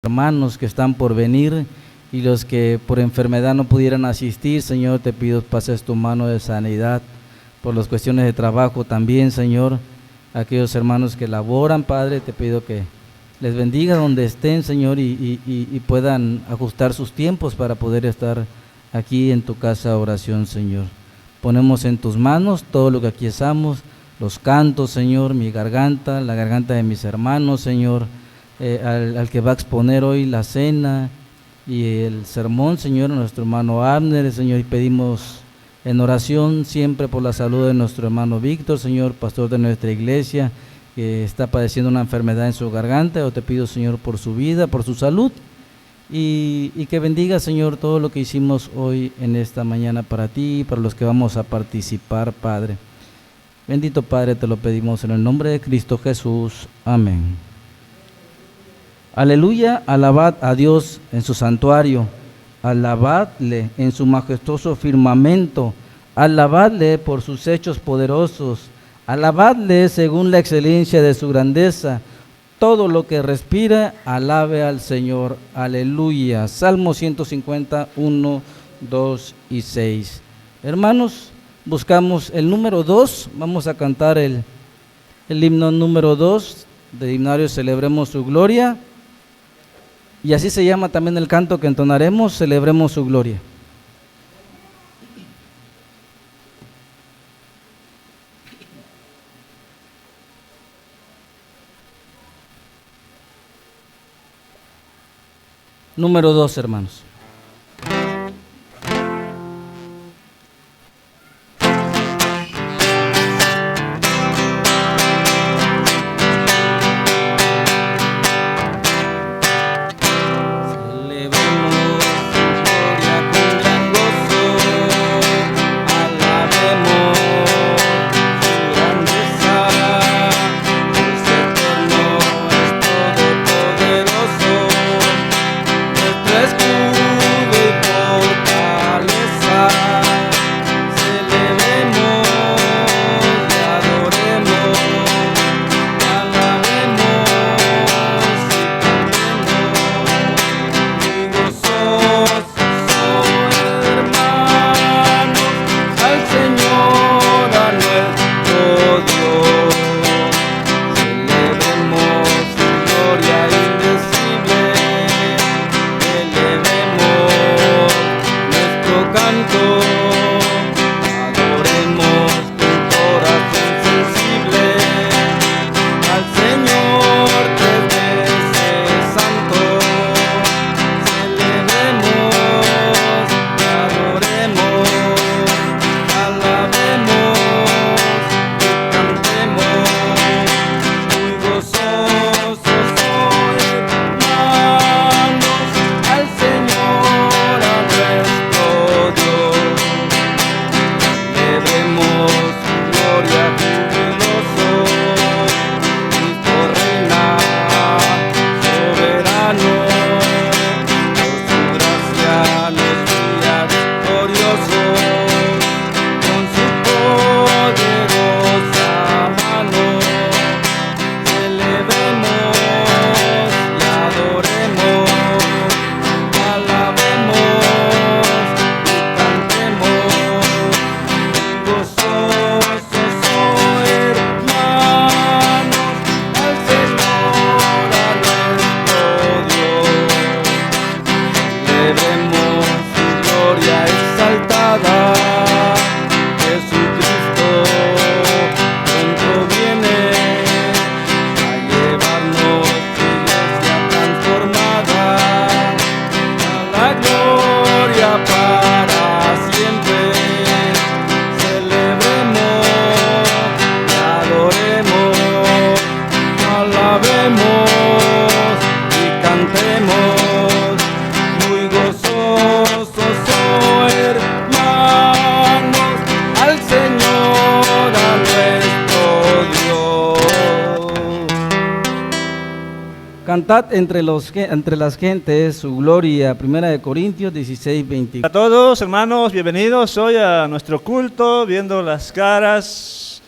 hermanos que están por venir y los que por enfermedad no pudieran asistir. Señor, te pido pases tu mano de sanidad por las cuestiones de trabajo también, Señor. Aquellos hermanos que laboran, Padre, te pido que les bendiga donde estén, Señor, y puedan ajustar sus tiempos para poder estar aquí en tu casa de oración, Señor. Ponemos en tus manos todo lo que aquí estamos, los cantos, Señor, mi garganta, la garganta de mis hermanos, Señor, al que va a exponer hoy la cena y el sermón, Señor, nuestro hermano Abner, Señor, y pedimos en oración siempre por la salud de nuestro hermano Víctor, Señor, pastor de nuestra iglesia, que está padeciendo una enfermedad en su garganta. Yo te pido, Señor, por su vida, por su salud, y que bendiga, Señor, todo lo que hicimos hoy en esta mañana para ti y para los que vamos a participar, Padre. Bendito Padre, te lo pedimos en el nombre de Cristo Jesús. Amén. Aleluya, alabad a Dios en su santuario, alabadle en su majestuoso firmamento, alabadle por sus hechos poderosos, alabadle según la excelencia de su grandeza. Todo lo que respira, alabe al Señor. Aleluya. Salmo 150, 1, 2 y 6. Hermanos, buscamos el número 2. Vamos a cantar el himno número 2 de himnario Celebremos su Gloria. Y así se llama también el canto que entonaremos, Celebremos su Gloria. Número 2, hermanos. Cantad entre las gentes su gloria. 1 Corintios 16, 24. A todos, hermanos, bienvenidos hoy a nuestro culto, viendo las caras.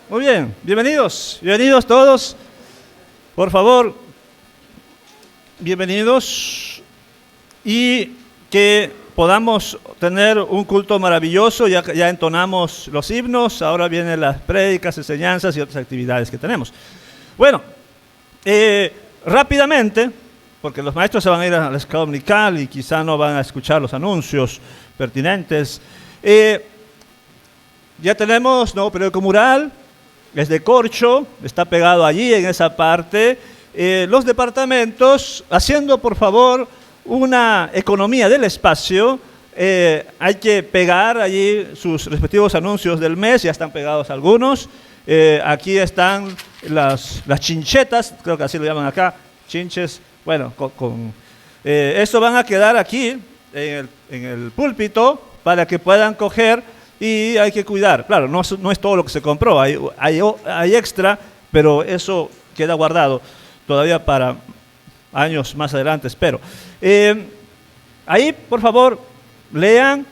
Muy bien, bienvenidos todos. Por favor, bienvenidos y que podamos tener un culto maravilloso. Ya entonamos los himnos, ahora vienen las prédicas, enseñanzas y otras actividades que tenemos. Bueno, rápidamente, porque los maestros se van a ir a la escuela dominical y quizá no van a escuchar los anuncios pertinentes. Ya tenemos nuevo periódico mural, es de corcho, está pegado allí en esa parte. Los departamentos, haciendo por favor una economía del espacio, hay que pegar allí sus respectivos anuncios del mes, ya están pegados algunos. Aquí están las chinchetas, creo que así lo llaman acá, chinches. Bueno, esto van a quedar aquí en el púlpito para que puedan coger y hay que cuidar. Claro, no es todo lo que se compró, hay extra, pero eso queda guardado todavía para años más adelante, espero. Ahí, por favor, lean.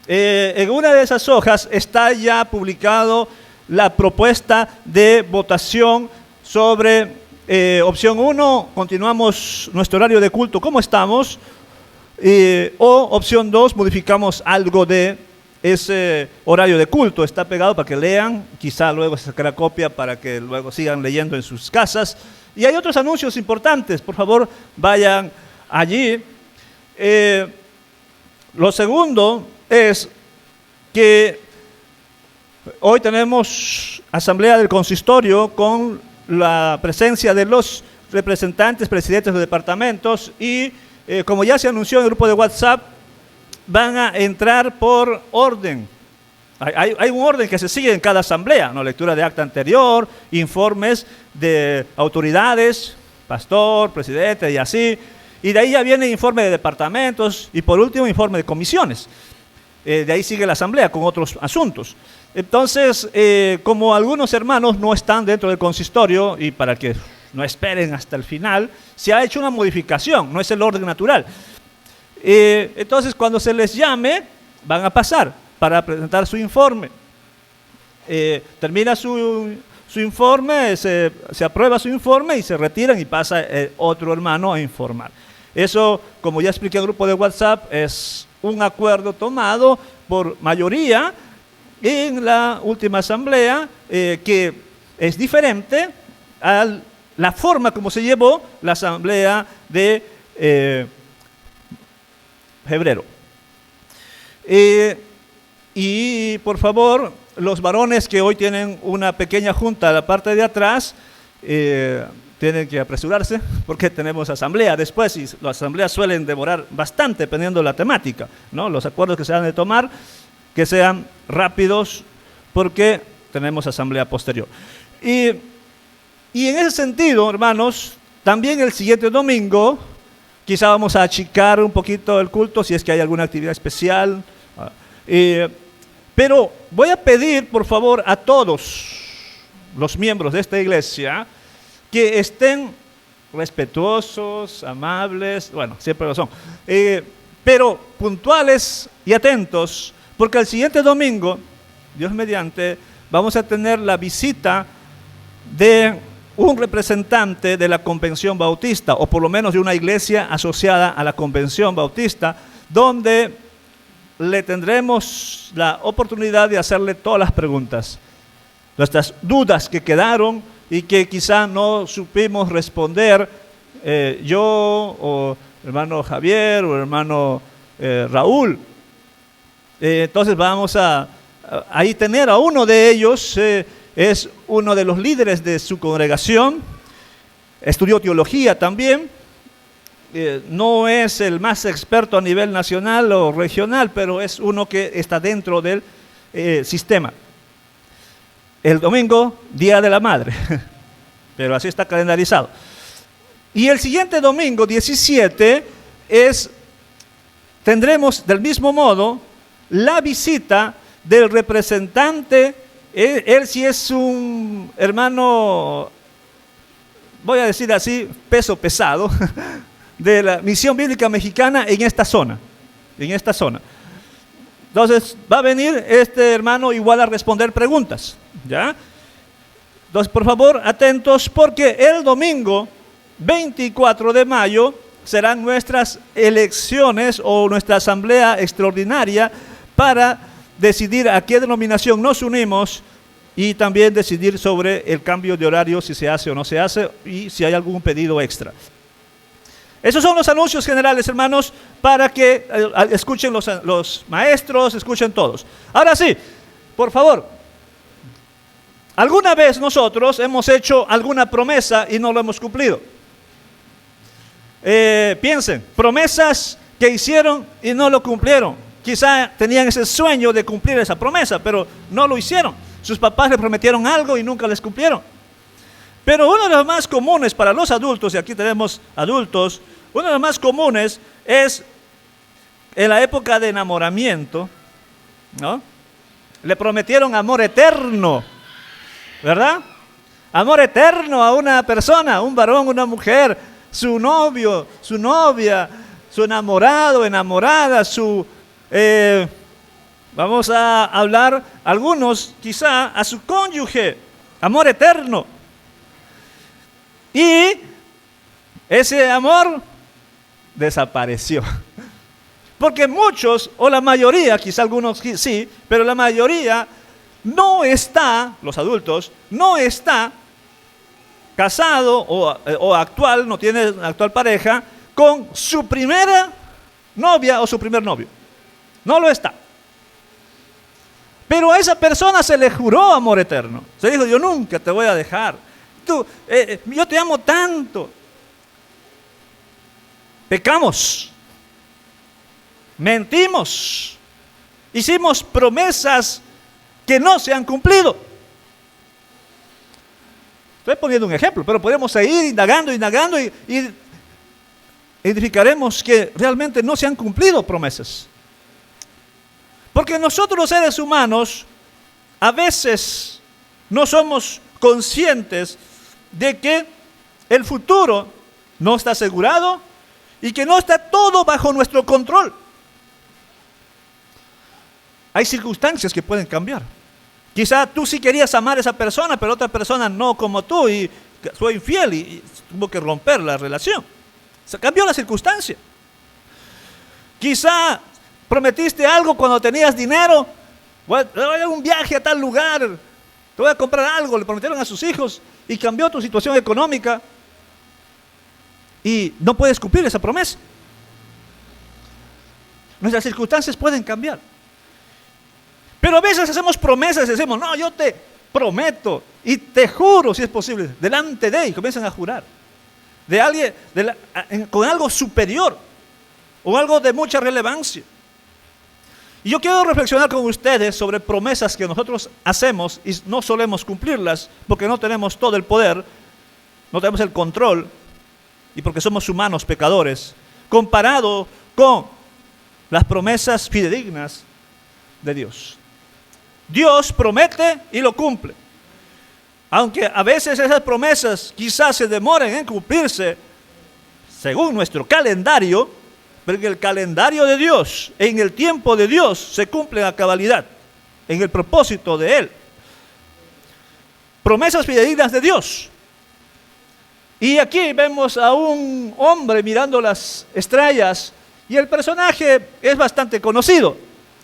En una de esas hojas está ya publicado la propuesta de votación sobre opción 1, continuamos nuestro horario de culto como estamos, o opción 2, modificamos algo de ese horario de culto. Está pegado para que lean, quizá luego se sacará copia para que luego sigan leyendo en sus casas. Y hay otros anuncios importantes, por favor vayan allí. Lo segundo es que hoy tenemos asamblea del consistorio con la presencia de los representantes, presidentes de departamentos y como ya se anunció en el grupo de WhatsApp, van a entrar por orden. Hay un orden que se sigue en cada asamblea, ¿no? Lectura de acta anterior, informes de autoridades, pastor, presidente y así. Y de ahí ya viene informe de departamentos y por último informe de comisiones. De ahí sigue la asamblea con otros asuntos. Entonces, como algunos hermanos no están dentro del consistorio y para que no esperen hasta el final, se ha hecho una modificación, no es el orden natural. Entonces, cuando se les llame, van a pasar para presentar su informe. Termina su informe, se aprueba su informe y se retiran y pasa otro hermano a informar. Eso, como ya expliqué en el grupo de WhatsApp, es un acuerdo tomado por mayoría en la última asamblea, que es diferente a la forma como se llevó la asamblea de febrero. Y por favor, los varones que hoy tienen una pequeña junta a la parte de atrás, tienen que apresurarse porque tenemos asamblea después y las asambleas suelen demorar bastante dependiendo de la temática, ¿no? Los acuerdos que se han de tomar, que sean rápidos porque tenemos asamblea posterior. Y en ese sentido, hermanos, también el siguiente domingo, quizá vamos a achicar un poquito el culto si es que hay alguna actividad especial. Pero voy a pedir, por favor, a todos los miembros de esta iglesia que estén respetuosos, amables, bueno, siempre lo son, pero puntuales y atentos, porque el siguiente domingo, Dios mediante, vamos a tener la visita de un representante de la Convención Bautista, o por lo menos de una iglesia asociada a la Convención Bautista, donde le tendremos la oportunidad de hacerle todas las preguntas, nuestras dudas que quedaron y que quizá no supimos responder, yo o hermano Javier o hermano Raúl. Entonces vamos a ahí tener a uno de ellos, es uno de los líderes de su congregación, estudió teología también, no es el más experto a nivel nacional o regional, pero es uno que está dentro del sistema. El domingo, Día de la Madre, pero así está calendarizado. Y el siguiente domingo, 17, tendremos del mismo modo la visita del representante. Él sí es un hermano, voy a decir así, peso pesado, de la Misión Bíblica Mexicana en esta zona. Entonces va a venir este hermano igual a responder preguntas, ¿ya? Entonces, por favor, atentos, porque el domingo 24 de mayo serán nuestras elecciones o nuestra asamblea extraordinaria para decidir a qué denominación nos unimos y también decidir sobre el cambio de horario, si se hace o no se hace, y si hay algún pedido extra. Esos son los anuncios generales, hermanos, para que escuchen los maestros, escuchen todos. Ahora sí, por favor, ¿alguna vez nosotros hemos hecho alguna promesa y no lo hemos cumplido? Piensen, promesas que hicieron y no lo cumplieron. Quizá tenían ese sueño de cumplir esa promesa, pero no lo hicieron. Sus papás le prometieron algo y nunca les cumplieron. Pero uno de los más comunes para los adultos, y aquí tenemos adultos, uno de los más comunes es en la época de enamoramiento, ¿no? Le prometieron amor eterno, ¿verdad? Amor eterno a una persona, un varón, una mujer, su novio, su novia, su enamorado, enamorada, vamos a hablar algunos quizá a su cónyuge, amor eterno. Y ese amor desapareció. Porque muchos, o la mayoría, quizá algunos sí, pero la mayoría no está, los adultos, no está casado o actual, no tiene actual pareja, con su primera novia o su primer novio. No lo está. Pero a esa persona se le juró amor eterno. Se dijo, yo nunca te voy a dejar. Yo te amo tanto. Pecamos. Mentimos. Hicimos promesas que no se han cumplido. Estoy poniendo un ejemplo, pero podemos seguir indagando y identificaremos que realmente no se han cumplido promesas. Porque nosotros los seres humanos a veces no somos conscientes de que el futuro no está asegurado y que no está todo bajo nuestro control. Hay circunstancias que pueden cambiar. Quizá tú sí querías amar a esa persona, pero otra persona no como tú y fue infiel y tuvo que romper la relación. Se cambió la circunstancia. Quizá prometiste algo cuando tenías dinero, voy a un viaje a tal lugar, te voy a comprar algo, le prometieron a sus hijos y cambió tu situación económica y no puedes cumplir esa promesa. Nuestras circunstancias pueden cambiar. Pero a veces hacemos promesas y decimos, no, yo te prometo y te juro, si es posible, delante de, y comienzan a jurar, de alguien, con algo superior o algo de mucha relevancia. Y yo quiero reflexionar con ustedes sobre promesas que nosotros hacemos y no solemos cumplirlas porque no tenemos todo el poder, no tenemos el control y porque somos humanos pecadores, comparado con las promesas fidedignas de Dios. Dios promete y lo cumple. Aunque a veces esas promesas quizás se demoren en cumplirse según nuestro calendario, porque el calendario de Dios, en el tiempo de Dios, se cumple a cabalidad, en el propósito de Él. Promesas fidedignas de Dios. Y aquí vemos a un hombre mirando las estrellas, y el personaje es bastante conocido,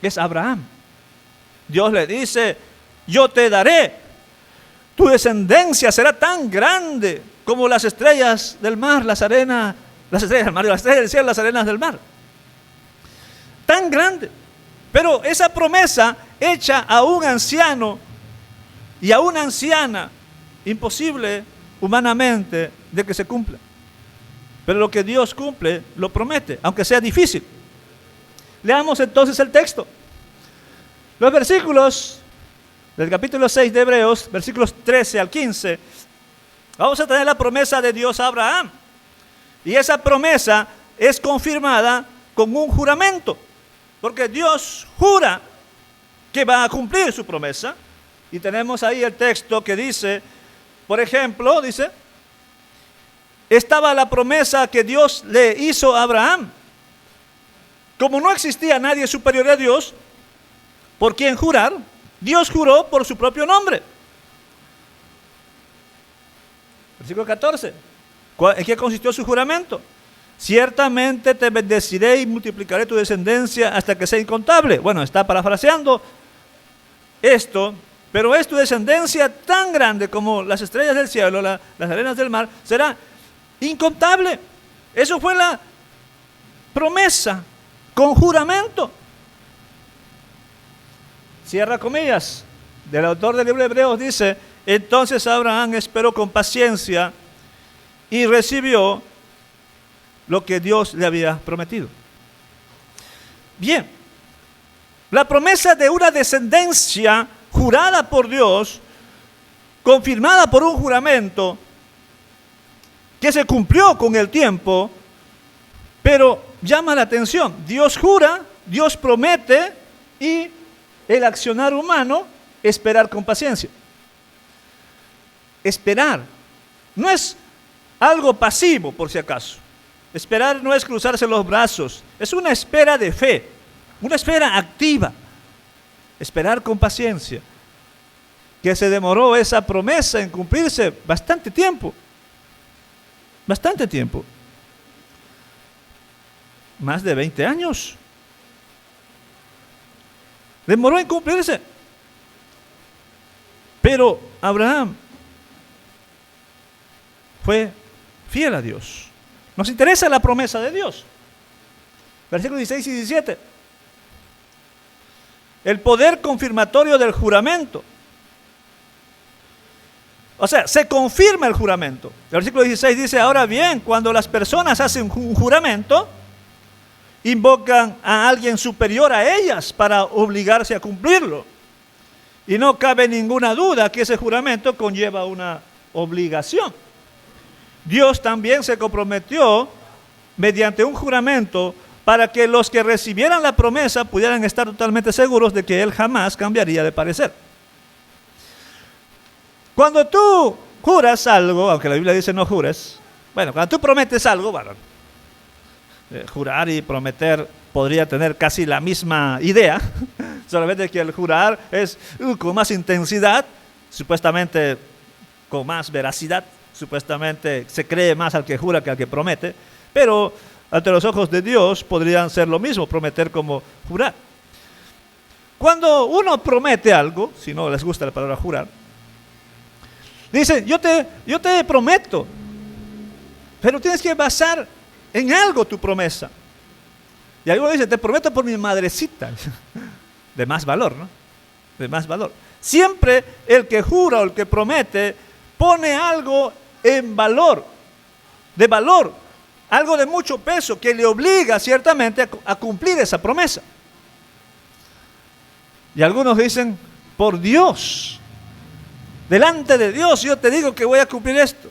es Abraham. Dios le dice, yo te daré, tu descendencia será tan grande como las estrellas del mar, las estrellas del cielo, las arenas del mar. Tan grande. Pero esa promesa hecha a un anciano y a una anciana, imposible humanamente de que se cumpla. Pero lo que Dios cumple, lo promete, aunque sea difícil. Leamos entonces el texto. Los versículos del capítulo 6 de Hebreos, versículos 13 al 15, vamos a tener la promesa de Dios a Abraham. Y esa promesa es confirmada con un juramento, porque Dios jura que va a cumplir su promesa. Y tenemos ahí el texto que dice, por ejemplo, dice, estaba la promesa que Dios le hizo a Abraham. Como no existía nadie superior a Dios, por quien jurar, Dios juró por su propio nombre. Versículo 14. ¿En qué consistió su juramento? Ciertamente te bendeciré y multiplicaré tu descendencia hasta que sea incontable. Bueno, está parafraseando esto, pero es tu descendencia tan grande como las estrellas del cielo, las arenas del mar, será incontable. Eso fue la promesa con juramento. Cierra comillas. Del autor del libro de Hebreos dice: entonces Abraham esperó con paciencia y recibió lo que Dios le había prometido. Bien, la promesa de una descendencia jurada por Dios, confirmada por un juramento que se cumplió con el tiempo, pero llama la atención. Dios jura, Dios promete, y el accionar humano, esperar con paciencia. Esperar no es algo pasivo, por si acaso. Esperar no es cruzarse los brazos, es una espera de fe, una espera activa. Esperar con paciencia, que se demoró esa promesa en cumplirse bastante tiempo, más de 20 años, demoró en cumplirse. Pero Abraham fue fiel a Dios. Nos interesa la promesa de Dios. Versículos 16 y 17. El poder confirmatorio del juramento. O sea, se confirma el juramento. El versículo 16 dice: ahora bien, cuando las personas hacen un juramento, invocan a alguien superior a ellas para obligarse a cumplirlo. Y no cabe ninguna duda que ese juramento conlleva una obligación. Dios también se comprometió mediante un juramento para que los que recibieran la promesa pudieran estar totalmente seguros de que Él jamás cambiaría de parecer. Cuando tú juras algo, aunque la Biblia dice no jures, bueno, cuando tú prometes algo, bueno, jurar y prometer podría tener casi la misma idea, solamente que el jurar es con más intensidad, supuestamente con más veracidad, supuestamente se cree más al que jura que al que promete, pero ante los ojos de Dios podrían ser lo mismo, prometer como jurar. Cuando uno promete algo, si no les gusta la palabra jurar, dice: yo te prometo, pero tienes que basar en algo tu promesa. Y algunos dicen: te prometo por mi madrecita. De más valor, ¿no? De más valor. Siempre el que jura o el que promete pone algo en valor, de valor, algo de mucho peso que le obliga ciertamente a cumplir esa promesa. Y algunos dicen: por Dios, delante de Dios yo te digo que voy a cumplir esto.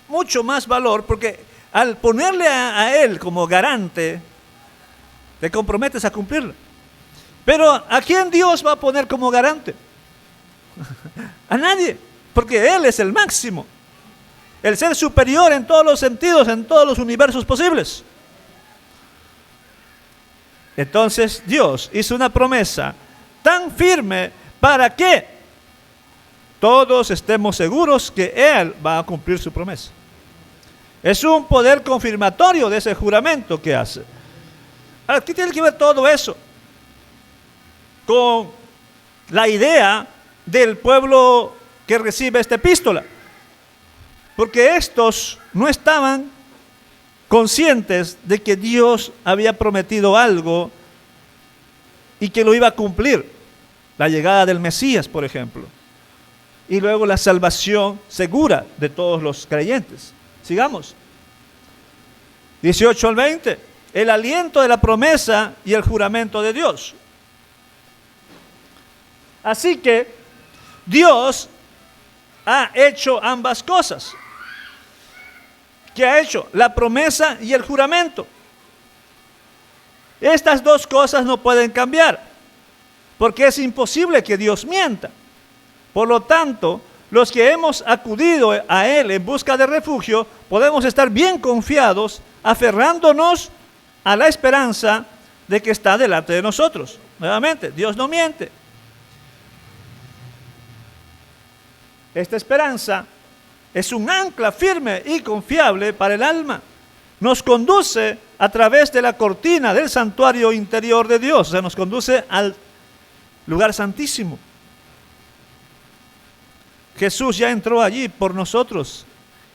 Mucho más valor, porque al ponerle a Él como garante, te comprometes a cumplirlo. Pero ¿a quién Dios va a poner como garante? A nadie, porque Él es el máximo, el ser superior en todos los sentidos, en todos los universos posibles. Entonces Dios hizo una promesa tan firme para que todos estemos seguros que Él va a cumplir su promesa. Es un poder confirmatorio de ese juramento que hace. Ahora, ¿qué tiene que ver todo eso con la idea del pueblo que recibe esta epístola? Porque estos no estaban conscientes de que Dios había prometido algo y que lo iba a cumplir. La llegada del Mesías, por ejemplo. Y luego la salvación segura de todos los creyentes. Sigamos. 18 al 20. El aliento de la promesa y el juramento de Dios. Así que Dios ha hecho ambas cosas. ¿Qué ha hecho? La promesa y el juramento. Estas dos cosas no pueden cambiar, porque es imposible que Dios mienta. Por lo tanto, los que hemos acudido a Él en busca de refugio, podemos estar bien confiados, aferrándonos a la esperanza de que está delante de nosotros. Nuevamente, Dios no miente. Esta esperanza es un ancla firme y confiable para el alma. Nos conduce a través de la cortina del santuario interior de Dios, o sea, nos conduce al lugar santísimo. Jesús ya entró allí por nosotros.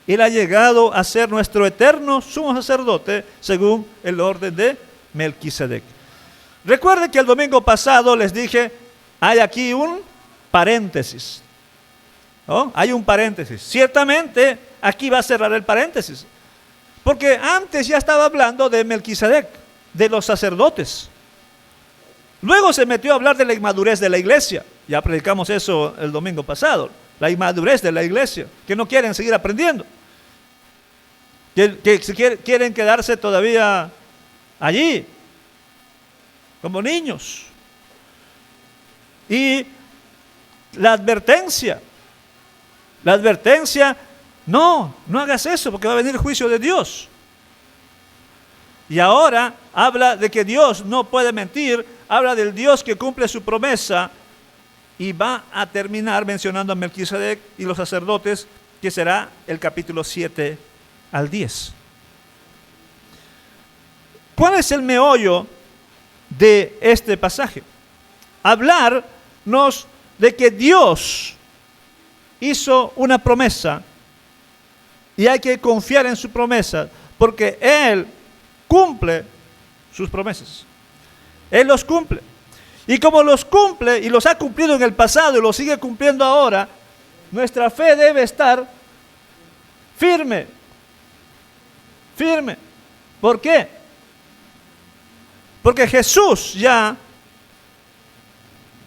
Él ha llegado a ser nuestro eterno sumo sacerdote según el orden de Melquisedec. Recuerden que el domingo pasado les dije, hay aquí un paréntesis. ¿No? Hay un paréntesis. Ciertamente aquí va a cerrar el paréntesis. Porque antes ya estaba hablando de Melquisedec, de los sacerdotes. Luego se metió a hablar de la inmadurez de la iglesia. Ya predicamos eso el domingo pasado. La inmadurez de la iglesia, que no quieren seguir aprendiendo. Que quieren quedarse todavía allí, como niños. Y la advertencia, no hagas eso porque va a venir el juicio de Dios. Y ahora habla de que Dios no puede mentir, habla del Dios que cumple su promesa y va a terminar mencionando a Melquisedec y los sacerdotes, que será el capítulo 7 al 10. ¿Cuál es el meollo de este pasaje? Hablarnos de que Dios hizo una promesa y hay que confiar en su promesa porque Él cumple sus promesas. Él los cumple. Y como los cumple y los ha cumplido en el pasado y los sigue cumpliendo ahora, nuestra fe debe estar firme. Firme. ¿Por qué? Porque Jesús ya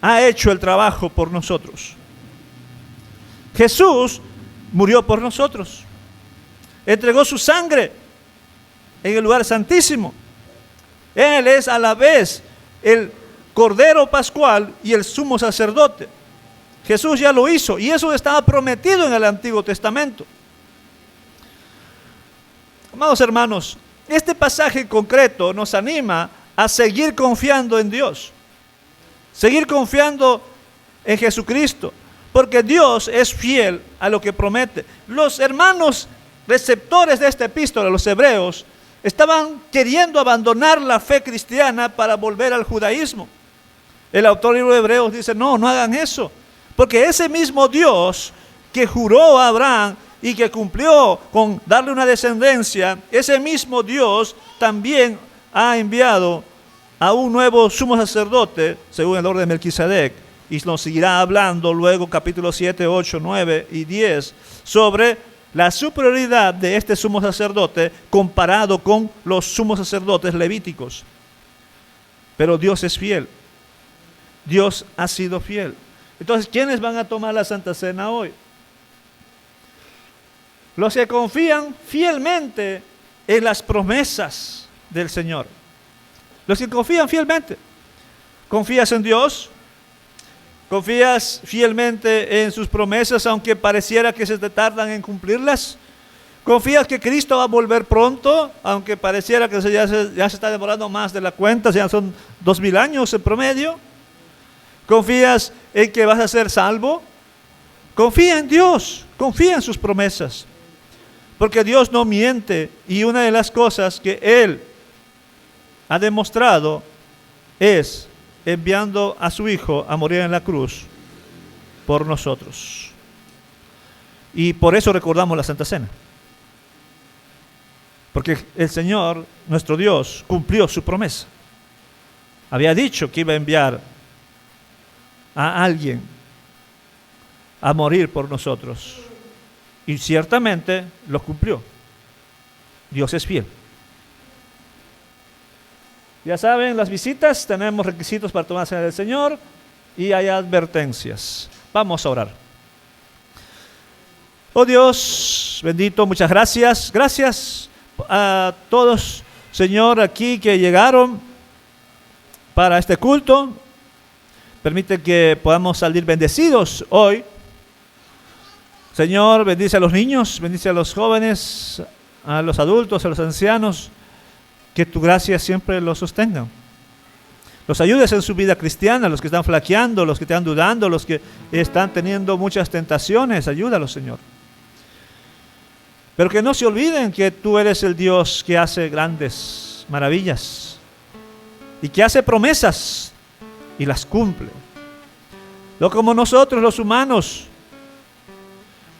ha hecho el trabajo por nosotros. Jesús murió por nosotros. Entregó su sangre en el lugar santísimo. Él es a la vez el Cordero Pascual y el sumo sacerdote. Jesús ya lo hizo y eso estaba prometido en el Antiguo Testamento. Amados hermanos, este pasaje concreto nos anima a seguir confiando en Dios, seguir confiando en Jesucristo, porque Dios es fiel a lo que promete. Los hermanos receptores de esta epístola, los hebreos, estaban queriendo abandonar la fe cristiana para volver al judaísmo. El autor del libro de Hebreos dice, no hagan eso, porque ese mismo Dios que juró a Abraham y que cumplió con darle una descendencia, ese mismo Dios también ha enviado a un nuevo sumo sacerdote, según el orden de Melquisedec, y nos seguirá hablando luego capítulos 7, 8, 9 y 10, sobre la superioridad de este sumo sacerdote comparado con los sumos sacerdotes levíticos. Pero Dios es fiel. Dios ha sido fiel. Entonces, ¿quiénes van a tomar la Santa Cena hoy? Los que confían fielmente en las promesas del Señor. Los que confían fielmente. ¿Confías en Dios? ¿Confías fielmente en sus promesas, aunque pareciera que se te tardan en cumplirlas? ¿Confías que Cristo va a volver pronto, aunque pareciera que ya se está demorando más de la cuenta, ya son 2000 años en promedio? ¿Confías en que vas a ser salvo? Confía en Dios, confía en sus promesas, porque Dios no miente, y una de las cosas que Él ha demostrado es enviando a su Hijo a morir en la cruz por nosotros. Y por eso recordamos la Santa Cena, porque el Señor, nuestro Dios, cumplió su promesa. Había dicho que iba a enviar a alguien a morir por nosotros, y ciertamente lo cumplió. Dios es fiel. Ya saben, las visitas, tenemos requisitos para tomar cena del Señor y hay advertencias. Vamos a orar. Oh Dios bendito, muchas gracias. Gracias a todos, Señor, aquí que llegaron para este culto. Permite que podamos salir bendecidos hoy. Señor, bendice a los niños, bendice a los jóvenes, a los adultos, a los ancianos. Que tu gracia siempre los sostenga. Los ayudes en su vida cristiana, los que están flaqueando, los que están dudando, los que están teniendo muchas tentaciones. Ayúdalos, Señor. pero que no se olviden que tú eres el Dios que hace grandes maravillas y que hace promesas y las cumple. No como nosotros los humanos,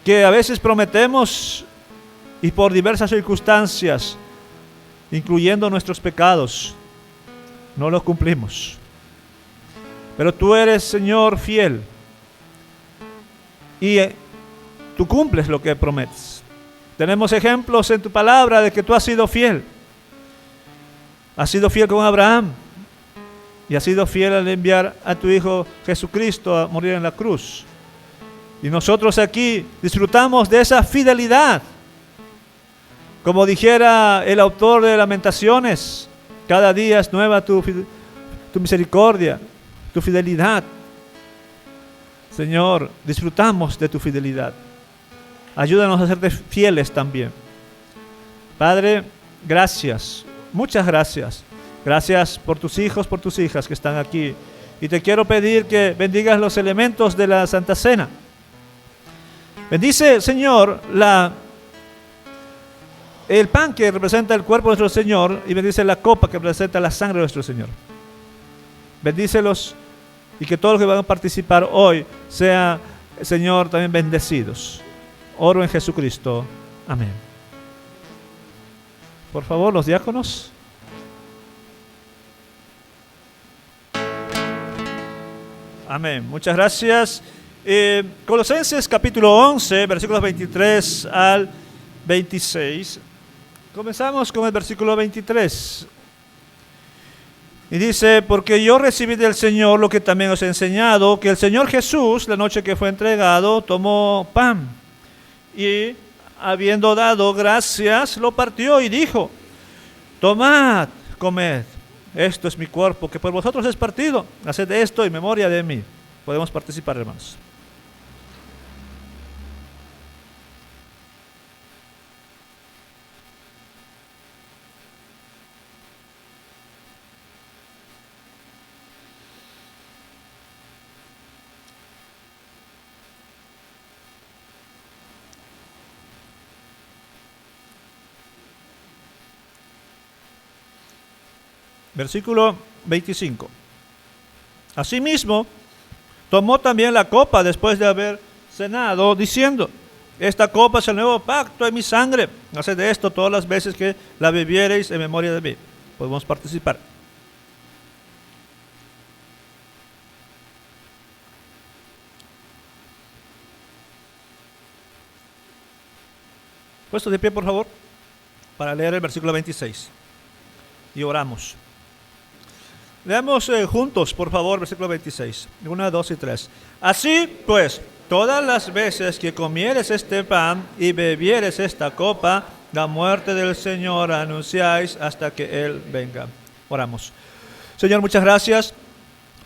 que a veces prometemos y por diversas circunstancias, incluyendo nuestros pecados, no los cumplimos. Pero tú eres, Señor, fiel y tú cumples lo que prometes. Tenemos ejemplos en tu palabra de que tú has sido fiel. Has sido fiel con Abraham y has sido fiel al enviar a tu Hijo Jesucristo a morir en la cruz. Y nosotros aquí disfrutamos de esa fidelidad. Como dijera el autor de Lamentaciones, cada día es nueva tu misericordia, tu fidelidad. Señor, disfrutamos de tu fidelidad. Ayúdanos a serte fieles también. Padre, gracias, muchas gracias. Gracias por tus hijos, por tus hijas que están aquí. Y te quiero pedir que bendigas los elementos de la Santa Cena. Bendice, Señor, el pan que representa el cuerpo de nuestro Señor y bendice la copa que representa la sangre de nuestro Señor. Bendícelos y que todos los que van a participar hoy sean, Señor, también bendecidos. Oro en Jesucristo. Amén. Por favor, los diáconos. Amén. Muchas gracias. Colosenses capítulo 11, versículos 23 al 26. Comenzamos con el versículo 23. Y dice, porque yo recibí del Señor lo que también os he enseñado, que el Señor Jesús, la noche que fue entregado, tomó pan y habiendo dado gracias, lo partió y dijo, tomad, comed, esto es mi cuerpo, que por vosotros es partido, haced esto en memoria de mí. Podemos participar, hermanos. Versículo 25. Asimismo, tomó también la copa después de haber cenado, diciendo, esta copa es el nuevo pacto en mi sangre. Haced esto todas las veces que la bebiereis en memoria de mí. Podemos participar. Puesto de pie, por favor, para leer el versículo 26. Y oramos. Leamos juntos, por favor, versículo 26. 1, 2 y 3. Así pues, todas las veces que comieres este pan y bebieres esta copa, la muerte del Señor anunciáis hasta que Él venga. Oramos. Señor, muchas gracias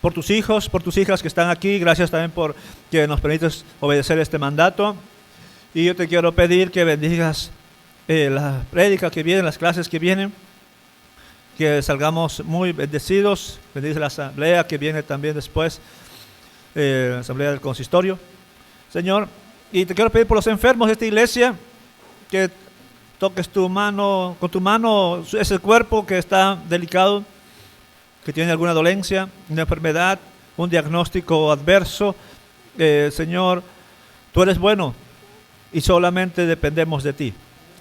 por tus hijos, por tus hijas que están aquí. Gracias también por que nos permites obedecer este mandato. Y yo te quiero pedir que bendigas la prédica que viene, las clases que vienen. Que salgamos muy bendecidos. Bendice la asamblea que viene también después, la asamblea del consistorio, Señor. Y te quiero pedir por los enfermos de esta iglesia, que toques tu mano, con tu mano ese cuerpo que está delicado, que tiene alguna dolencia, una enfermedad, un diagnóstico adverso. Señor, tú eres bueno y solamente dependemos de ti.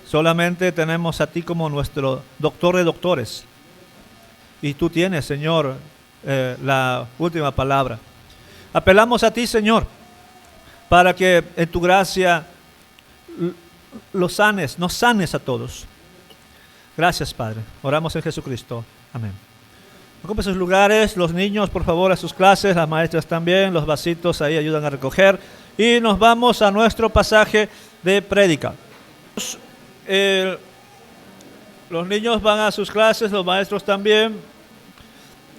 Solamente tenemos a ti como nuestro doctor de doctores. Y tú tienes, Señor, la última palabra. Apelamos a ti, Señor, para que en tu gracia nos sanes a todos. Gracias, Padre. Oramos en Jesucristo. Amén. Ocupen sus lugares, los niños, por favor, a sus clases, las maestras también, los vasitos ahí ayudan a recoger. Y nos vamos a nuestro pasaje de prédica. Los niños van a sus clases, los maestros también.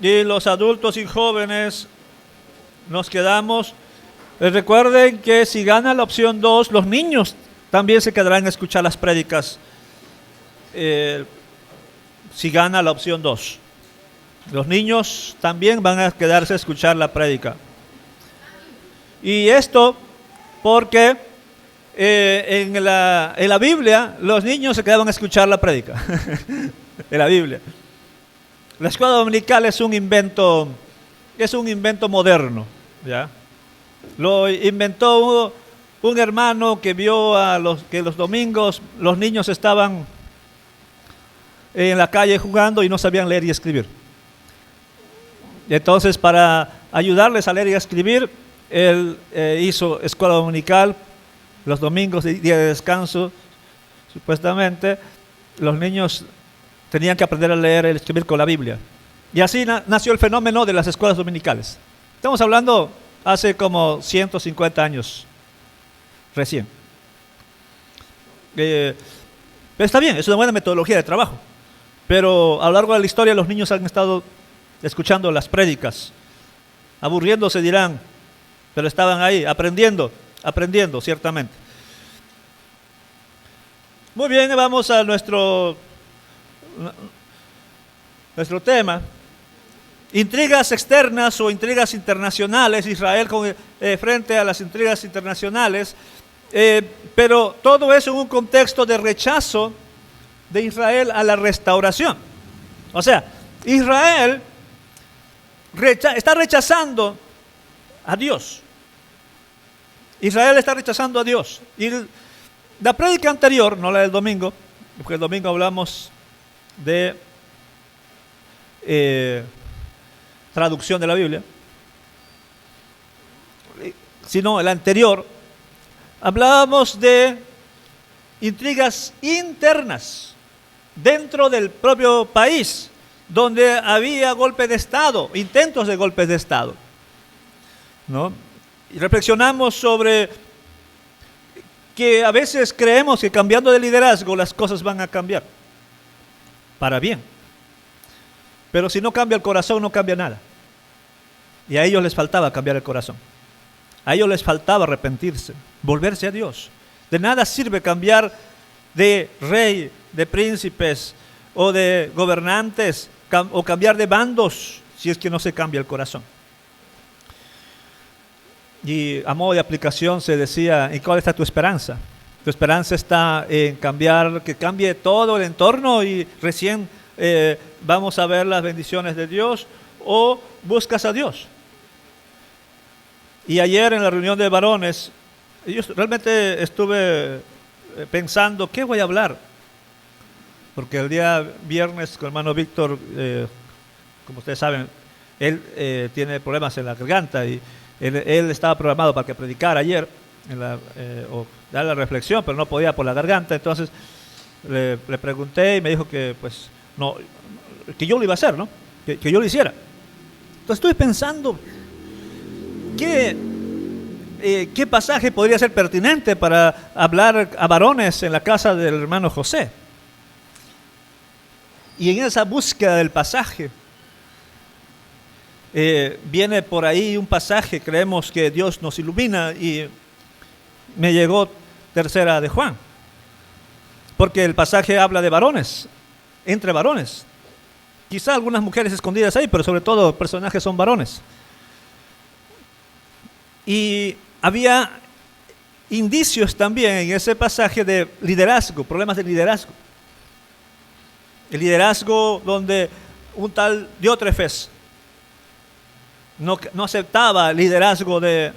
Y los adultos y jóvenes nos quedamos. Recuerden que si gana la opción 2, los niños también se quedarán a escuchar las prédicas. Si gana la opción 2, los niños también van a quedarse a escuchar la prédica. Y esto porque en la Biblia, los niños se quedaban a escuchar la prédica. En la Biblia. La escuela dominical es un invento moderno, ¿ya? Lo inventó un hermano que vio que los domingos los niños estaban en la calle jugando y no sabían leer y escribir. Entonces, para ayudarles a leer y a escribir, él hizo escuela dominical los domingos, día de descanso. Supuestamente los niños tenían que aprender a leer y escribir con la Biblia. Y así nació el fenómeno de las escuelas dominicales. Estamos hablando hace como 150 años recién. Está bien, es una buena metodología de trabajo. Pero a lo largo de la historia los niños han estado escuchando las prédicas, aburriéndose dirán, pero estaban ahí aprendiendo ciertamente. Muy bien, vamos a nuestro tema. Intrigas externas o intrigas internacionales, Israel frente a las intrigas internacionales, pero todo eso en un contexto de rechazo de Israel a la restauración. O sea, Israel está rechazando a Dios. Israel está rechazando a Dios. Y la prédica anterior, no la del domingo, porque el domingo hablamos de traducción de la Biblia, sino el anterior, hablábamos de intrigas internas dentro del propio país, donde había golpe de Estado, intentos de golpes de Estado, ¿no? Y reflexionamos sobre que a veces creemos que cambiando de liderazgo las cosas van a cambiar para bien. Pero si no cambia el corazón, no cambia nada. Y a ellos les faltaba cambiar el corazón. A ellos les faltaba arrepentirse, volverse a Dios. De nada sirve cambiar de rey, de príncipes o de gobernantes o cambiar de bandos si es que no se cambia el corazón. Y a modo de aplicación se decía, ¿y cuál está tu esperanza? Tu esperanza está en cambiar, que cambie todo el entorno y recién vamos a ver las bendiciones de Dios, o buscas a Dios. Y ayer en la reunión de varones, yo realmente estuve pensando, ¿qué voy a hablar? Porque el día viernes con el hermano Víctor, como ustedes saben, él tiene problemas en la garganta y él estaba programado para que predicara ayer o dar la reflexión, pero no podía por la garganta. Entonces le pregunté y me dijo que pues no, que yo lo iba a hacer, ¿no? Que yo lo hiciera. Entonces estuve pensando qué pasaje podría ser pertinente para hablar a varones en la casa del hermano José. Y en esa búsqueda del pasaje viene por ahí un pasaje, creemos que Dios nos ilumina, y me llegó Tercera de Juan, porque el pasaje habla de varones, entre varones. Quizá algunas mujeres escondidas ahí, pero sobre todo los personajes son varones. Y había indicios también en ese pasaje de liderazgo, problemas de liderazgo. El liderazgo donde un tal Diótrefes no aceptaba el liderazgo de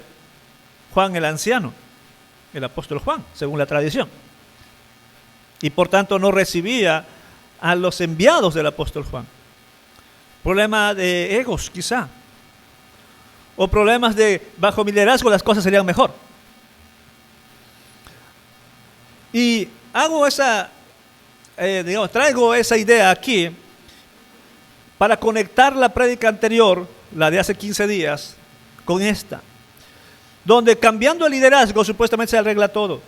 Juan el anciano, el apóstol Juan, según la tradición. Y por tanto no recibía a los enviados del apóstol Juan. Problema de egos quizá. O problemas de bajo mi liderazgo las cosas serían mejor. Y traigo esa idea aquí para conectar la prédica anterior, la de hace 15 días, con esta, donde cambiando el liderazgo supuestamente se arregla todo,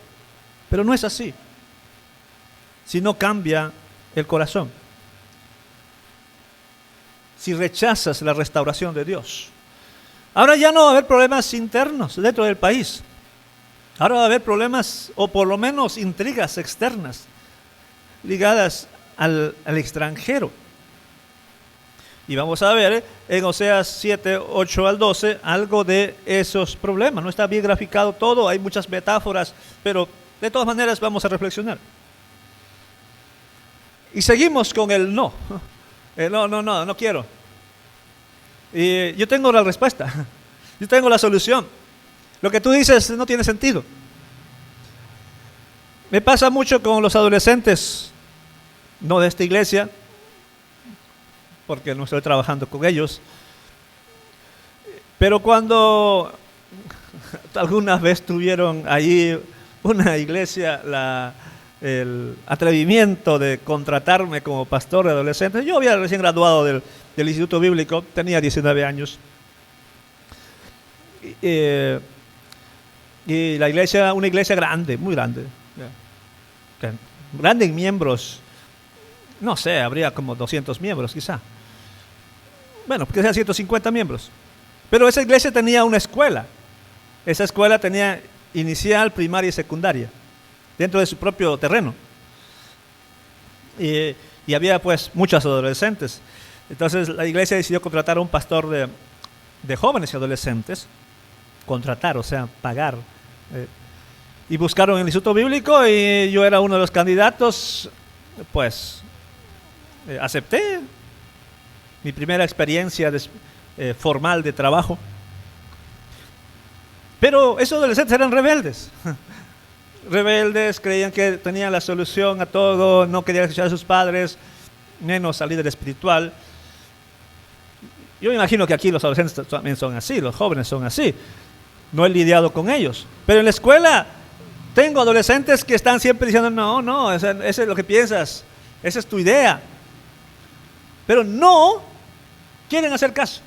pero no es así, si no cambia el corazón, si rechazas la restauración de Dios. Ahora ya no va a haber problemas internos dentro del país, ahora va a haber problemas, o por lo menos intrigas externas, ligadas al extranjero. Y vamos a ver en Oseas 7, 8 al 12 algo de esos problemas. No está bien graficado todo, hay muchas metáforas, pero De todas maneras, vamos a reflexionar. Y seguimos con el no. No quiero. Y yo tengo la respuesta. Yo tengo la solución. Lo que tú dices no tiene sentido. Me pasa mucho con los adolescentes, no de esta iglesia, porque no estoy trabajando con ellos. Pero cuando alguna vez tuvieron allí una iglesia el atrevimiento de contratarme como pastor de adolescentes, yo había recién graduado del Instituto Bíblico, tenía 19 años. Y la iglesia, una iglesia grande, muy grande, grande en miembros, no sé, habría como 200 miembros quizá. Bueno, que sean 150 miembros. Pero esa iglesia tenía una escuela. Esa escuela tenía inicial, primaria y secundaria, dentro de su propio terreno. Y había pues muchos adolescentes. Entonces la iglesia decidió contratar a un pastor de jóvenes y adolescentes. Contratar, o sea, pagar. Y buscaron el Instituto Bíblico y yo era uno de los candidatos. Pues acepté mi primera experiencia formal de trabajo. Pero esos adolescentes eran rebeldes. Rebeldes, creían que tenían la solución a todo, no querían escuchar a sus padres, menos al líder espiritual. Yo me imagino que aquí los adolescentes también son así, los jóvenes son así. No he lidiado con ellos. Pero en la escuela tengo adolescentes que están siempre diciendo, no, eso es lo que piensas, esa es tu idea. Pero no quieren hacer caso.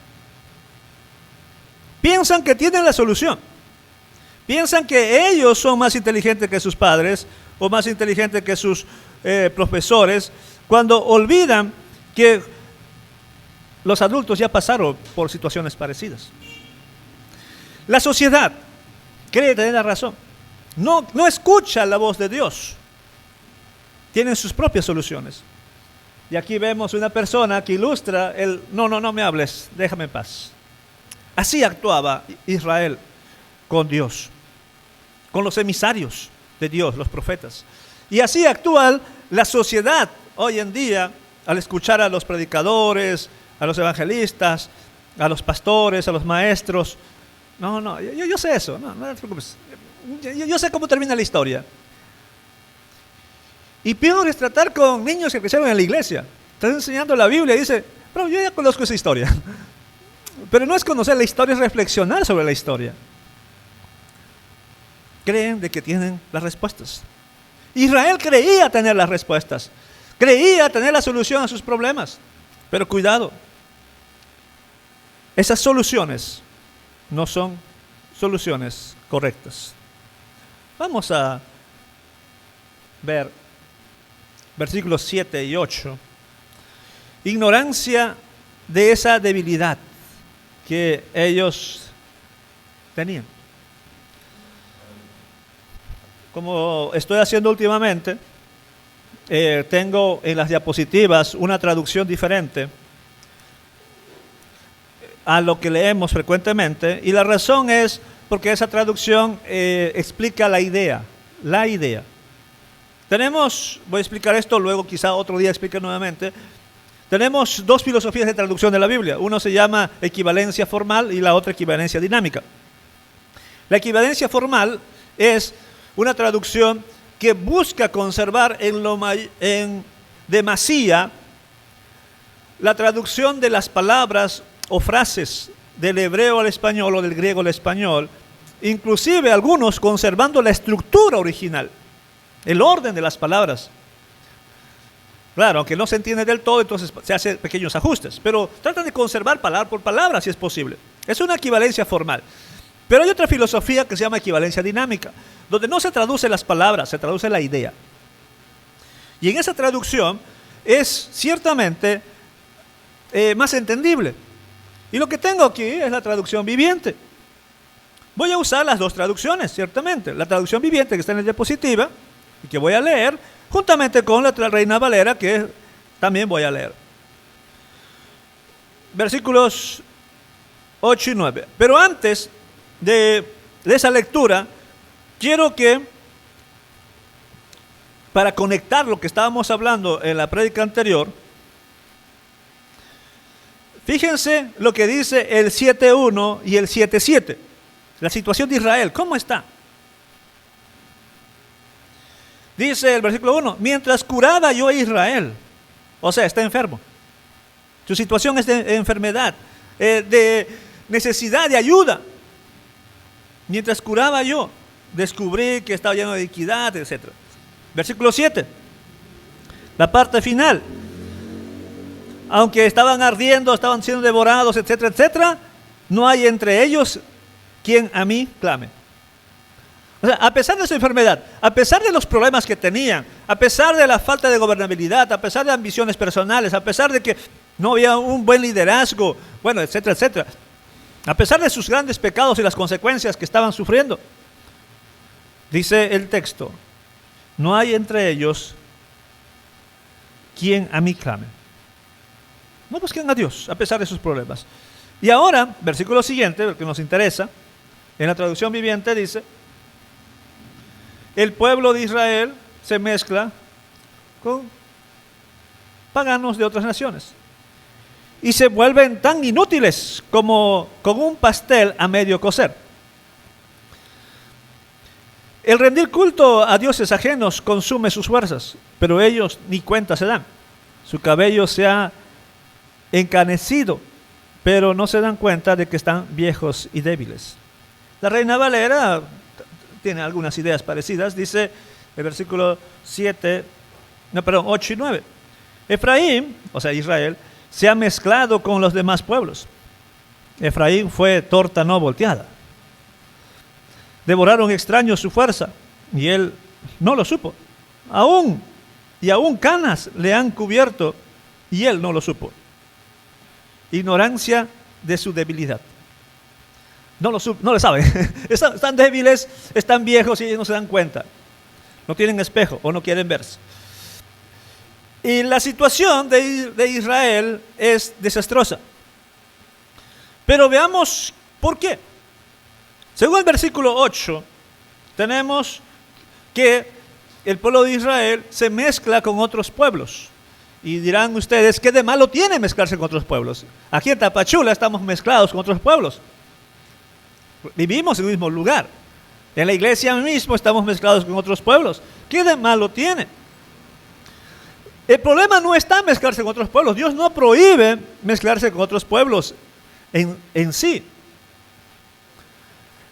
Piensan que tienen la solución. Piensan que ellos son más inteligentes que sus padres o más inteligentes que sus profesores, cuando olvidan que los adultos ya pasaron por situaciones parecidas. La sociedad cree tener la razón. No escucha la voz de Dios. Tienen sus propias soluciones. Y aquí vemos una persona que ilustra el no me hables, déjame en paz. Así actuaba Israel con Dios, con los emisarios de Dios, los profetas. Y así actúa la sociedad hoy en día al escuchar a los predicadores, a los evangelistas, a los pastores, a los maestros. Yo sé eso, no te preocupes. Yo sé cómo termina la historia. Y peor es tratar con niños que crecieron en la iglesia. Estás enseñando la Biblia y dice, pero yo ya conozco esa historia. Pero no es conocer la historia, es reflexionar sobre la historia. Creen de que tienen las respuestas. Israel creía tener las respuestas. Creía tener la solución a sus problemas. Pero cuidado. Esas soluciones no son soluciones correctas. Vamos a ver versículos 7 y 8. Ignorancia de esa debilidad que ellos tenían. Como estoy haciendo últimamente, tengo en las diapositivas una traducción diferente a lo que leemos frecuentemente, y la razón es porque esa traducción explica la idea. Voy a explicar esto, luego quizá otro día explique nuevamente. Tenemos dos filosofías de traducción de la Biblia. Uno se llama equivalencia formal y la otra equivalencia dinámica. La equivalencia formal es una traducción que busca conservar en demasía la traducción de las palabras o frases del hebreo al español o del griego al español, inclusive algunos conservando la estructura original, el orden de las palabras. Claro, aunque no se entiende del todo, entonces se hacen pequeños ajustes, pero tratan de conservar palabra por palabra si es posible. Es una equivalencia formal. Pero hay otra filosofía que se llama equivalencia dinámica, donde no se traduce las palabras, se traduce la idea. Y en esa traducción es ciertamente más entendible. Y lo que tengo aquí es la traducción viviente. Voy a usar las dos traducciones, ciertamente. La traducción viviente que está en la diapositiva y que voy a leer, juntamente con la Reina Valera que también voy a leer. Versículos 8 y 9. Pero antes de esa lectura, quiero que para conectar lo que estábamos hablando en la prédica anterior, fíjense lo que dice el 7.1 y el 7.7. La situación de Israel, ¿cómo está? Dice el versículo 1, mientras curaba yo a Israel, o sea, está enfermo. Su situación es de enfermedad, de necesidad de ayuda. Mientras curaba yo, descubrí que estaba lleno de iniquidad, etc. Versículo 7, la parte final. Aunque estaban ardiendo, estaban siendo devorados, etcétera, etcétera, no hay entre ellos quien a mí clame. O sea, a pesar de su enfermedad, a pesar de los problemas que tenían, a pesar de la falta de gobernabilidad, a pesar de ambiciones personales, a pesar de que no había un buen liderazgo, bueno, etcétera, etcétera, a pesar de sus grandes pecados y las consecuencias que estaban sufriendo, dice el texto, no hay entre ellos quien a mí clame. No busquen a Dios a pesar de sus problemas. Y ahora, versículo siguiente, el que nos interesa, en la traducción viviente dice, el pueblo de Israel se mezcla con paganos de otras naciones y se vuelven tan inútiles como con un pastel a medio cocer. El rendir culto a dioses ajenos consume sus fuerzas, pero ellos ni cuenta se dan. Su cabello se ha encanecido, pero no se dan cuenta de que están viejos y débiles. La Reina Valera tiene algunas ideas parecidas, dice el versículo 8 y 9. Efraín, o sea Israel, se ha mezclado con los demás pueblos. Efraín fue torta no volteada. Devoraron extraños su fuerza y él no lo supo. Aún canas le han cubierto y él no lo supo. Ignorancia de su debilidad. No lo saben. Están débiles, están viejos y ellos no se dan cuenta. No tienen espejo o no quieren verse. Y la situación de Israel es desastrosa. Pero veamos por qué. Según el versículo 8, tenemos que el pueblo de Israel se mezcla con otros pueblos. Y dirán ustedes, ¿qué de malo tiene mezclarse con otros pueblos? Aquí en Tapachula estamos mezclados con otros pueblos. Vivimos en el mismo lugar. En la iglesia mismo estamos mezclados con otros pueblos. ¿Qué de malo tiene? El problema no está en mezclarse con otros pueblos. Dios no prohíbe mezclarse con otros pueblos en sí.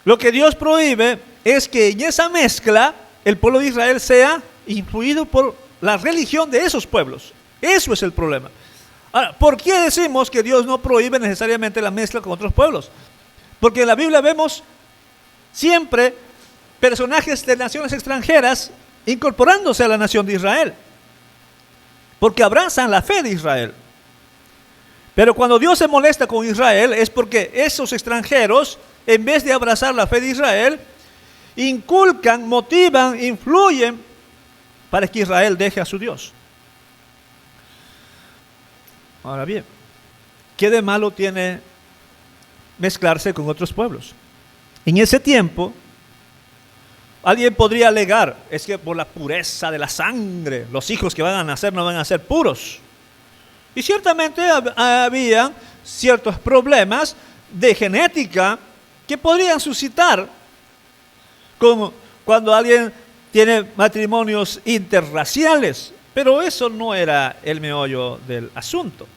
Lo que Dios prohíbe es que en esa mezcla el pueblo de Israel sea influido por la religión de esos pueblos. Eso es el problema. Ahora, ¿por qué decimos que Dios no prohíbe necesariamente la mezcla con otros pueblos? Porque en la Biblia vemos siempre personajes de naciones extranjeras incorporándose a la nación de Israel, porque abrazan la fe de Israel. Pero cuando Dios se molesta con Israel es porque esos extranjeros, en vez de abrazar la fe de Israel, inculcan, motivan, influyen para que Israel deje a su Dios. Ahora bien, ¿qué de malo tiene mezclarse con otros pueblos? En ese tiempo, alguien podría alegar, es que por la pureza de la sangre, los hijos que van a nacer no van a ser puros. Y ciertamente había ciertos problemas de genética que podrían suscitar como cuando alguien tiene matrimonios interraciales, pero eso no era el meollo del asunto.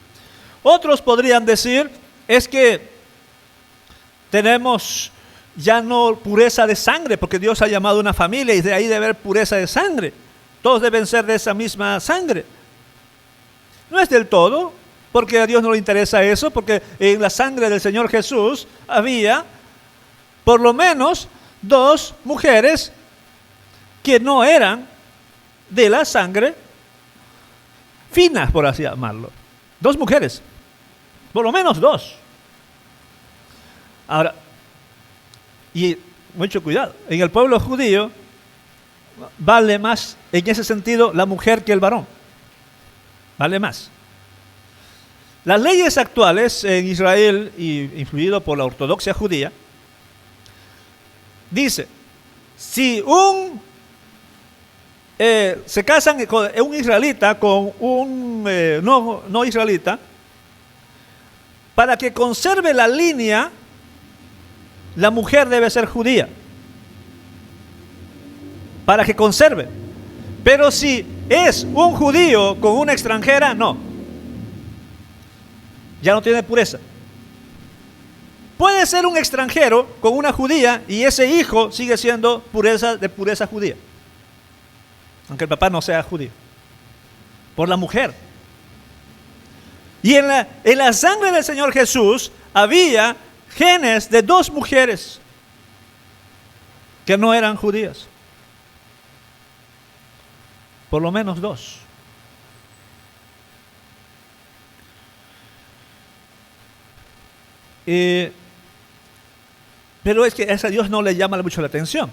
Otros podrían decir, es que tenemos ya no pureza de sangre, porque Dios ha llamado una familia y de ahí debe haber pureza de sangre. Todos deben ser de esa misma sangre. No es del todo, porque a Dios no le interesa eso, porque en la sangre del Señor Jesús había por lo menos 2 mujeres que no eran de la sangre fina, por así llamarlo. 2 mujeres, por lo menos 2. Ahora, y mucho cuidado, en el pueblo judío vale más en ese sentido la mujer que el varón. Vale más. Las leyes actuales en Israel, influido por la ortodoxia judía, dice, si un se casan con un israelita con un no israelita, para que conserve la línea, la mujer debe ser judía. Para que conserve. Pero si es un judío con una extranjera, no. Ya no tiene pureza. Puede ser un extranjero con una judía y ese hijo sigue siendo de pureza judía. Aunque el papá no sea judío. Por la mujer. Y en la sangre del Señor Jesús había genes de 2 mujeres que no eran judías. Por lo menos 2. Pero es que a Dios no le llama mucho la atención.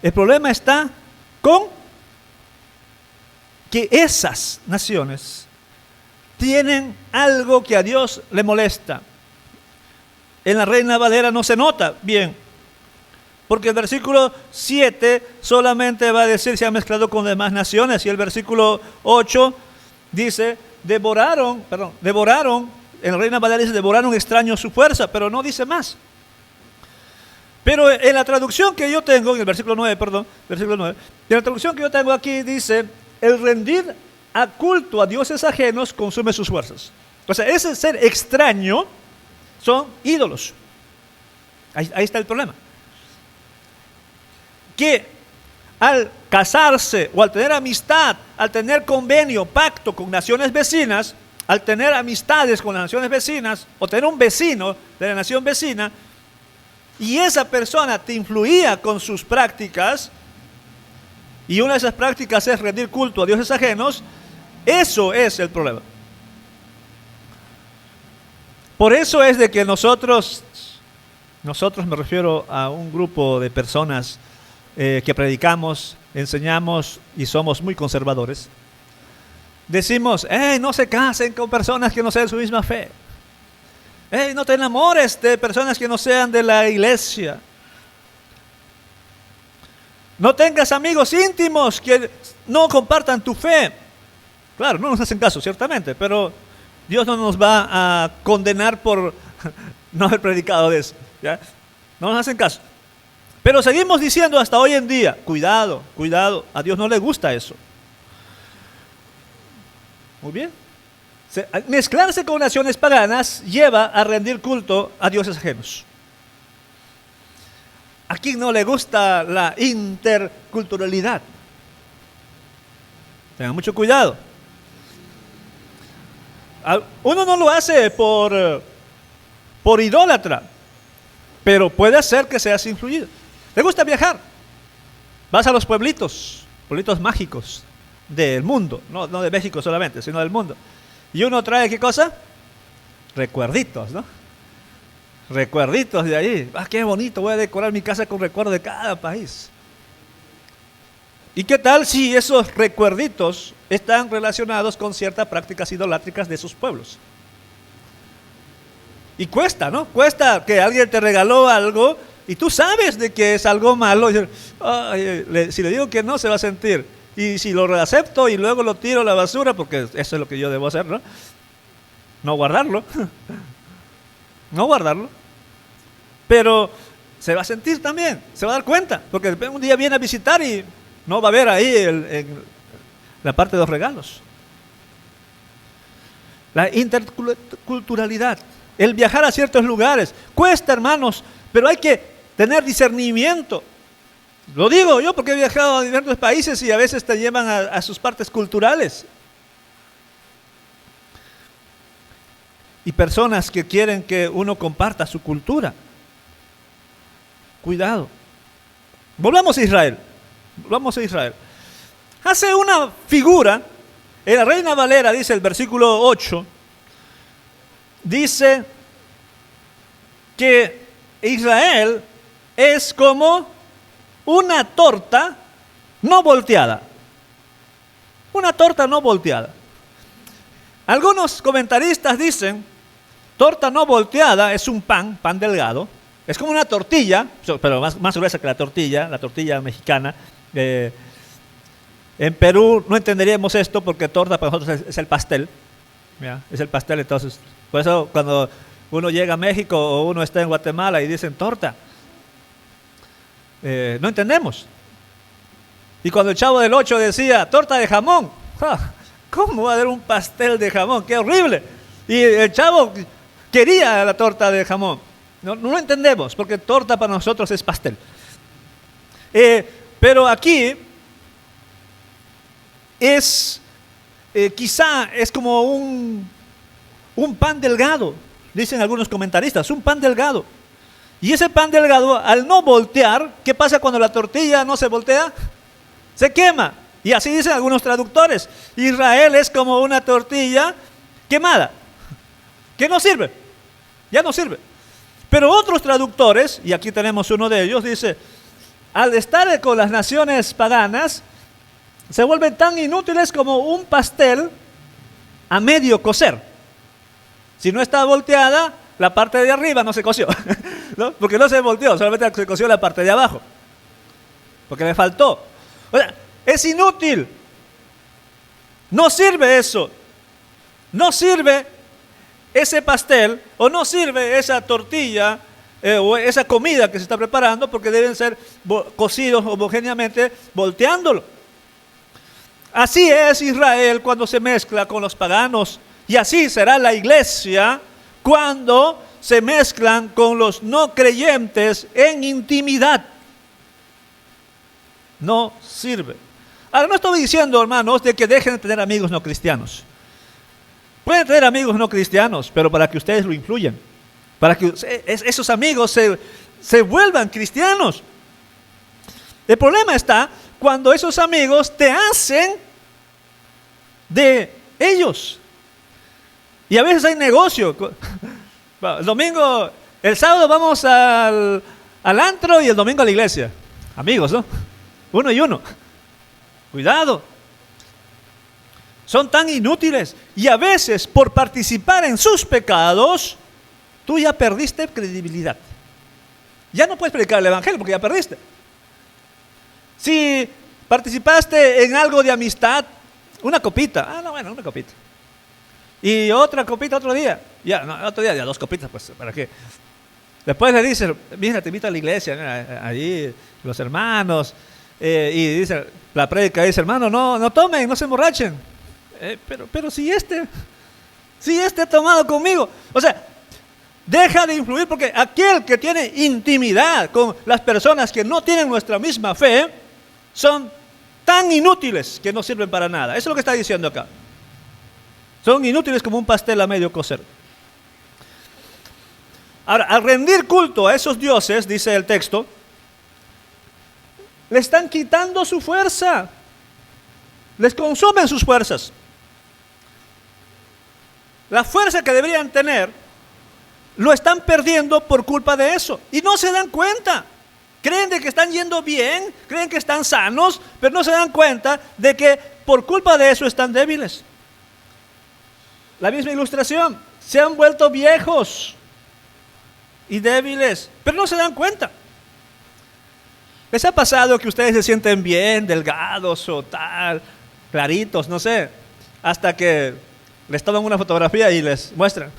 El problema está con que esas naciones tienen algo que a Dios le molesta. En la Reina Valera no se nota bien, porque el versículo 7 solamente va a decir se ha mezclado con demás naciones, y el versículo 8 dice devoraron, en la Reina Valera dice devoraron extraños su fuerza, pero no dice más. Pero en la traducción que yo tengo, en el versículo 9, en la traducción que yo tengo aquí dice, el rendir a culto a dioses ajenos consume sus fuerzas. O sea, ese ser extraño son ídolos. Ahí está el problema. Que al casarse o al tener amistad, al tener convenio, pacto con naciones vecinas, al tener amistades con las naciones vecinas, o tener un vecino de la nación vecina, y esa persona te influía con sus prácticas, y una de esas prácticas es rendir culto a dioses ajenos, eso es el problema. Por eso es de que nosotros me refiero a un grupo de personas que predicamos, enseñamos y somos muy conservadores. Decimos, no se casen con personas que no sean de su misma fe. No te enamores de personas que no sean de la iglesia. No tengas amigos íntimos que no compartan tu fe. Claro, no nos hacen caso, ciertamente, pero Dios no nos va a condenar por no haber predicado de eso, ¿ya? No nos hacen caso. Pero seguimos diciendo hasta hoy en día, cuidado, a Dios no le gusta eso. Muy bien. Mezclarse con naciones paganas lleva a rendir culto a dioses ajenos. ¿A quién no le gusta la interculturalidad? Tengan mucho cuidado. Uno no lo hace por idólatra, pero puede ser que seas influido. ¿Te gusta viajar? Vas a los pueblitos mágicos del mundo, no de México solamente, sino del mundo. Y uno trae, ¿qué cosa? Recuerditos, ¿no? Recuerditos de ahí. Qué bonito, voy a decorar mi casa con recuerdos de cada país. ¿Y qué tal si esos recuerditos están relacionados con ciertas prácticas idolátricas de sus pueblos? Y cuesta, ¿no? Cuesta que alguien te regaló algo y tú sabes de que es algo malo. Si le digo que no, se va a sentir. Y si lo acepto y luego lo tiro a la basura, porque eso es lo que yo debo hacer, ¿no? No guardarlo. No guardarlo. Pero se va a sentir también, se va a dar cuenta, porque un día viene a visitar y no va a ver ahí en la parte de los regalos. La interculturalidad, el viajar a ciertos lugares, cuesta, hermanos, pero hay que tener discernimiento. Lo digo yo porque he viajado a diversos países y a veces te llevan a sus partes culturales. Y personas que quieren que uno comparta su cultura. Cuidado. Volvamos a Israel. Hace una figura, en la Reina Valera dice el versículo 8, dice que Israel es como una torta no volteada. Una torta no volteada. Algunos comentaristas dicen, torta no volteada es un pan delgado. Es como una tortilla, pero más gruesa que la tortilla mexicana, En Perú no entenderíamos esto porque torta para nosotros es el pastel. ¿Ya? Es el pastel, entonces. Por eso cuando uno llega a México o uno está en Guatemala y dicen torta, no entendemos. Y cuando el Chavo del 8 decía torta de jamón, ¿cómo va a haber un pastel de jamón? ¡Qué horrible! Y el Chavo quería la torta de jamón. No lo entendemos porque torta para nosotros es pastel. Pero aquí quizá es como un pan delgado, dicen algunos comentaristas, un pan delgado. Y ese pan delgado, al no voltear, ¿qué pasa cuando la tortilla no se voltea? Se quema. Y así dicen algunos traductores. Israel es como una tortilla quemada, que no sirve, ya no sirve. Pero otros traductores, y aquí tenemos uno de ellos, dice, al estar con las naciones paganas, se vuelven tan inútiles como un pastel a medio cocer. Si no está volteada, la parte de arriba no se coció, ¿no? Porque no se volteó, solamente se coció la parte de abajo, porque le faltó. O sea, es inútil, no sirve eso, no sirve ese pastel o no sirve esa tortilla o esa comida que se está preparando porque deben ser cocidos homogéneamente volteándolo. Así es Israel cuando se mezcla con los paganos y así será la iglesia cuando se mezclan con los no creyentes en intimidad. No sirve. Ahora, no estoy diciendo, hermanos, de que dejen de tener amigos no cristianos. Pueden tener amigos no cristianos, pero para que ustedes lo influyan, para que esos amigos se vuelvan cristianos. El problema está cuando esos amigos te hacen de ellos. Y a veces hay negocio. El domingo, el sábado vamos al antro y el domingo a la iglesia. Amigos, ¿no? Uno y uno. Cuidado. Son tan inútiles y a veces por participar en sus pecados, tú ya perdiste credibilidad. Ya no puedes predicar el evangelio porque ya perdiste. Si participaste en algo de amistad, una copita, una copita. Y otra copita otro día. Ya, no, otro día, ya 2 copitas, pues, ¿para qué? Después le dices, mira, te invito a la iglesia, allí los hermanos, y dice, la prédica dice, hermano, no tomen, no se emborrachen. Pero si este ha tomado conmigo, o sea, deja de influir porque aquel que tiene intimidad con las personas que no tienen nuestra misma fe, son tan inútiles que no sirven para nada. Eso es lo que está diciendo acá. Son inútiles como un pastel a medio cocer. Ahora, al rendir culto a esos dioses, dice el texto, le están quitando su fuerza. Les consumen sus fuerzas. La fuerza que deberían tener, lo están perdiendo por culpa de eso. Y no se dan cuenta. Creen de que están yendo bien, creen que están sanos, pero no se dan cuenta de que por culpa de eso están débiles. La misma ilustración, se han vuelto viejos y débiles, pero no se dan cuenta. ¿Les ha pasado que ustedes se sienten bien, delgados o tal, claritos, no sé, hasta que les toman una fotografía y les muestran?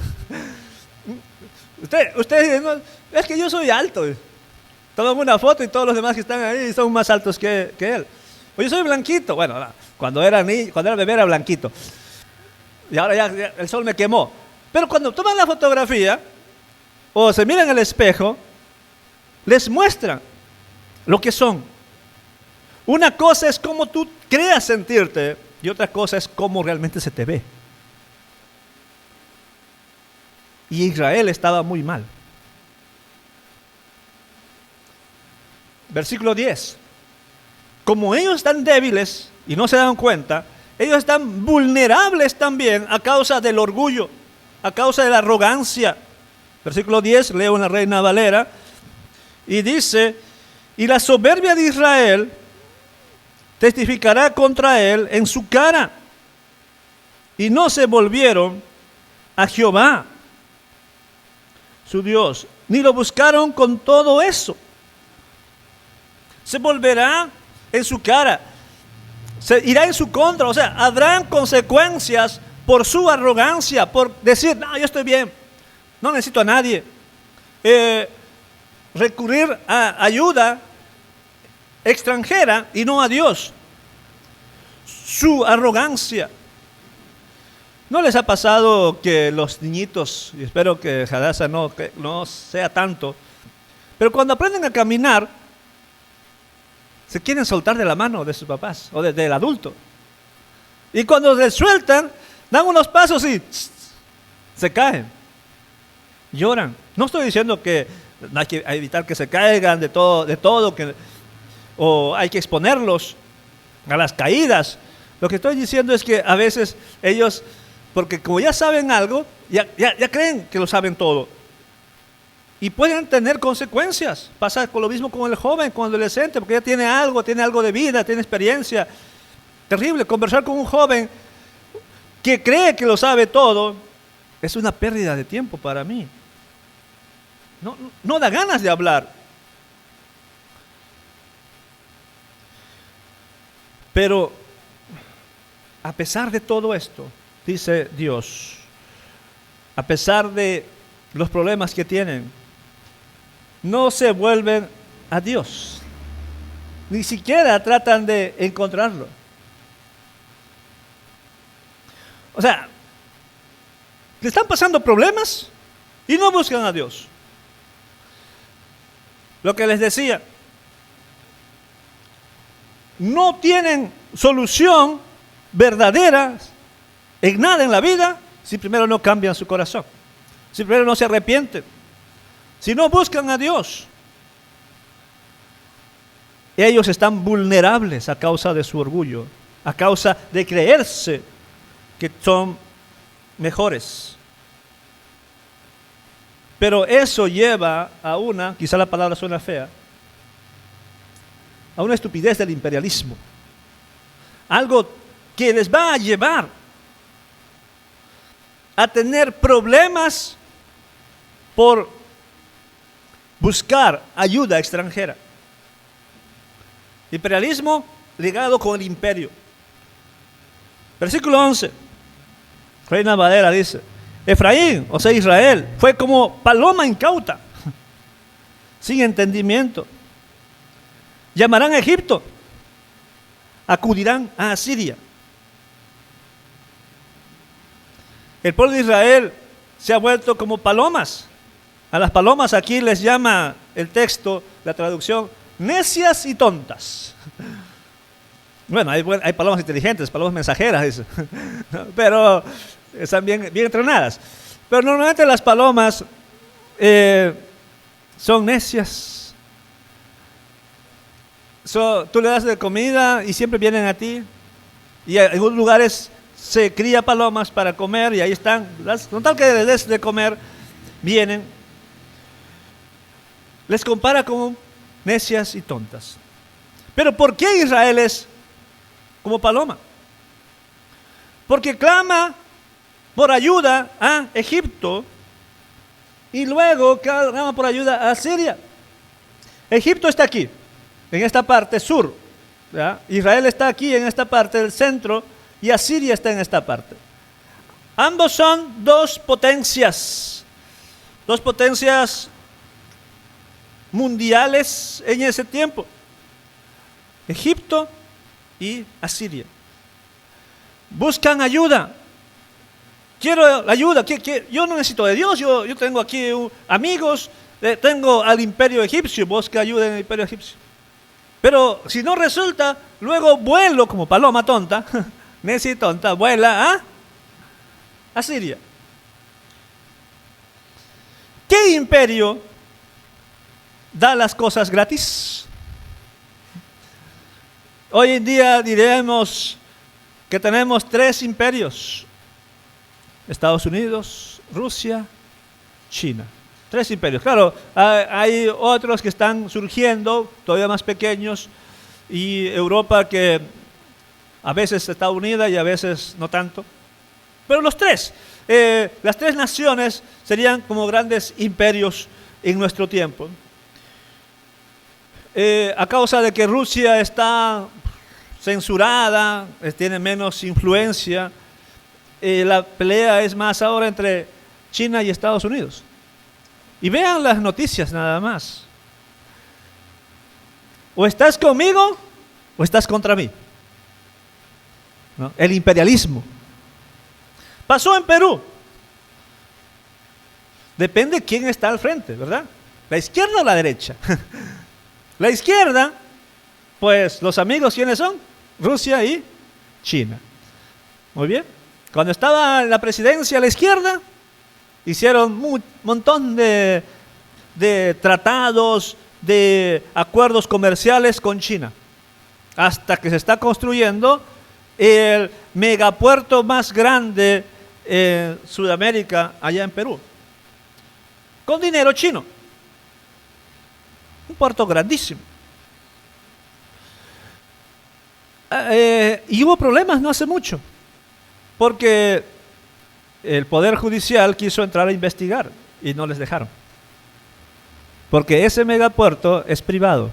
Ustedes dicen, no, es que yo soy alto. Toman una foto y todos los demás que están ahí son más altos que él. O yo soy blanquito. Bueno, cuando era bebé era blanquito. Y ahora ya el sol me quemó. Pero cuando toman la fotografía o se miran en el espejo, les muestran lo que son. Una cosa es cómo tú creas sentirte y otra cosa es cómo realmente se te ve. Y Israel estaba muy mal. Versículo 10. Como ellos están débiles y no se dan cuenta, ellos están vulnerables también a causa del orgullo, a causa de la arrogancia. Versículo 10, leo en la Reina Valera, y dice, y la soberbia de Israel testificará contra él en su cara, y no se volvieron a Jehová, su Dios, ni lo buscaron con todo eso. Se volverá en su cara. se irá en su contra. O sea, habrán consecuencias por su arrogancia, por decir, no, yo estoy bien, no necesito a nadie. Recurrir a ayuda extranjera y no a Dios. Su arrogancia. ¿No les ha pasado que los niñitos, y espero que Hadassah no sea tanto, pero cuando aprenden a caminar, se quieren soltar de la mano de sus papás o del adulto? Y cuando se sueltan, dan unos pasos y se caen, lloran. No estoy diciendo que hay que evitar que se caigan de todo, o hay que exponerlos a las caídas. Lo que estoy diciendo es que a veces ellos, porque como ya saben algo, ya creen que lo saben todo. Y pueden tener consecuencias. Pasa con lo mismo con el joven, con el adolescente, porque ya tiene algo de vida, tiene experiencia. Terrible, conversar con un joven que cree que lo sabe todo es una pérdida de tiempo para mí. No da ganas de hablar. Pero a pesar de todo esto, dice Dios, a pesar de los problemas que tienen, no se vuelven a Dios. Ni siquiera tratan de encontrarlo. O sea, le están pasando problemas y no buscan a Dios. Lo que les decía, no tienen solución verdadera en nada en la vida si primero no cambian su corazón, si primero no se arrepienten, si no buscan a Dios. Ellos están vulnerables a causa de su orgullo, a causa de creerse que son mejores. Pero eso lleva a quizá la palabra suena fea, a una estupidez del imperialismo. Algo que les va a llevar a tener problemas por buscar ayuda extranjera. Imperialismo ligado con el imperio. Versículo 11. Reina Valera dice: Efraín, o sea Israel, fue como paloma incauta, sin entendimiento. Llamarán a Egipto, acudirán a Asiria. El pueblo de Israel se ha vuelto como palomas. A las palomas aquí les llama el texto, la traducción, necias y tontas. Bueno, hay palomas inteligentes, palomas mensajeras, dice. Pero están bien entrenadas. Pero normalmente las palomas son necias. Tú le das de comida y siempre vienen a ti. Y en algunos lugares se cría palomas para comer y ahí están. Con tal que les des de comer, vienen. Les compara con necias y tontas. Pero ¿por qué Israel es como paloma? Porque clama por ayuda a Egipto y luego clama por ayuda a Siria. Egipto está aquí, en esta parte sur, ¿ya? Israel está aquí en esta parte del centro y Asiria está en esta parte. Ambos son dos potencias mundiales en ese tiempo. Egipto y Asiria. Buscan ayuda. Quiero la ayuda. Yo no necesito de Dios. Yo tengo aquí amigos. Tengo al imperio egipcio. Busca ayuda en el imperio egipcio. Pero si no resulta, luego vuelo como paloma tonta. Necia y tonta. Vuela a Asiria. ¿Qué imperio da las cosas gratis? Hoy en día diremos que tenemos 3 imperios: Estados Unidos, Rusia, China. 3 imperios. Claro, hay otros que están surgiendo, todavía más pequeños, y Europa que a veces está unida y a veces no tanto. Pero los 3, las 3 naciones serían como grandes imperios en nuestro tiempo. A causa de que Rusia está censurada, tiene menos influencia. La pelea es más ahora entre China y Estados Unidos. Y vean las noticias nada más. O estás conmigo o estás contra mí, ¿no? El imperialismo. Pasó en Perú. Depende quién está al frente, ¿verdad? ¿La izquierda o la derecha? La izquierda, pues los amigos, ¿quiénes son? Rusia y China. Muy bien. Cuando estaba en la presidencia la izquierda, hicieron un montón de tratados, de acuerdos comerciales con China, hasta que se está construyendo el megapuerto más grande en Sudamérica, allá en Perú, con dinero chino. Un puerto grandísimo. Y hubo problemas no hace mucho, porque el Poder Judicial quiso entrar a investigar y no les dejaron. Porque ese megapuerto es privado.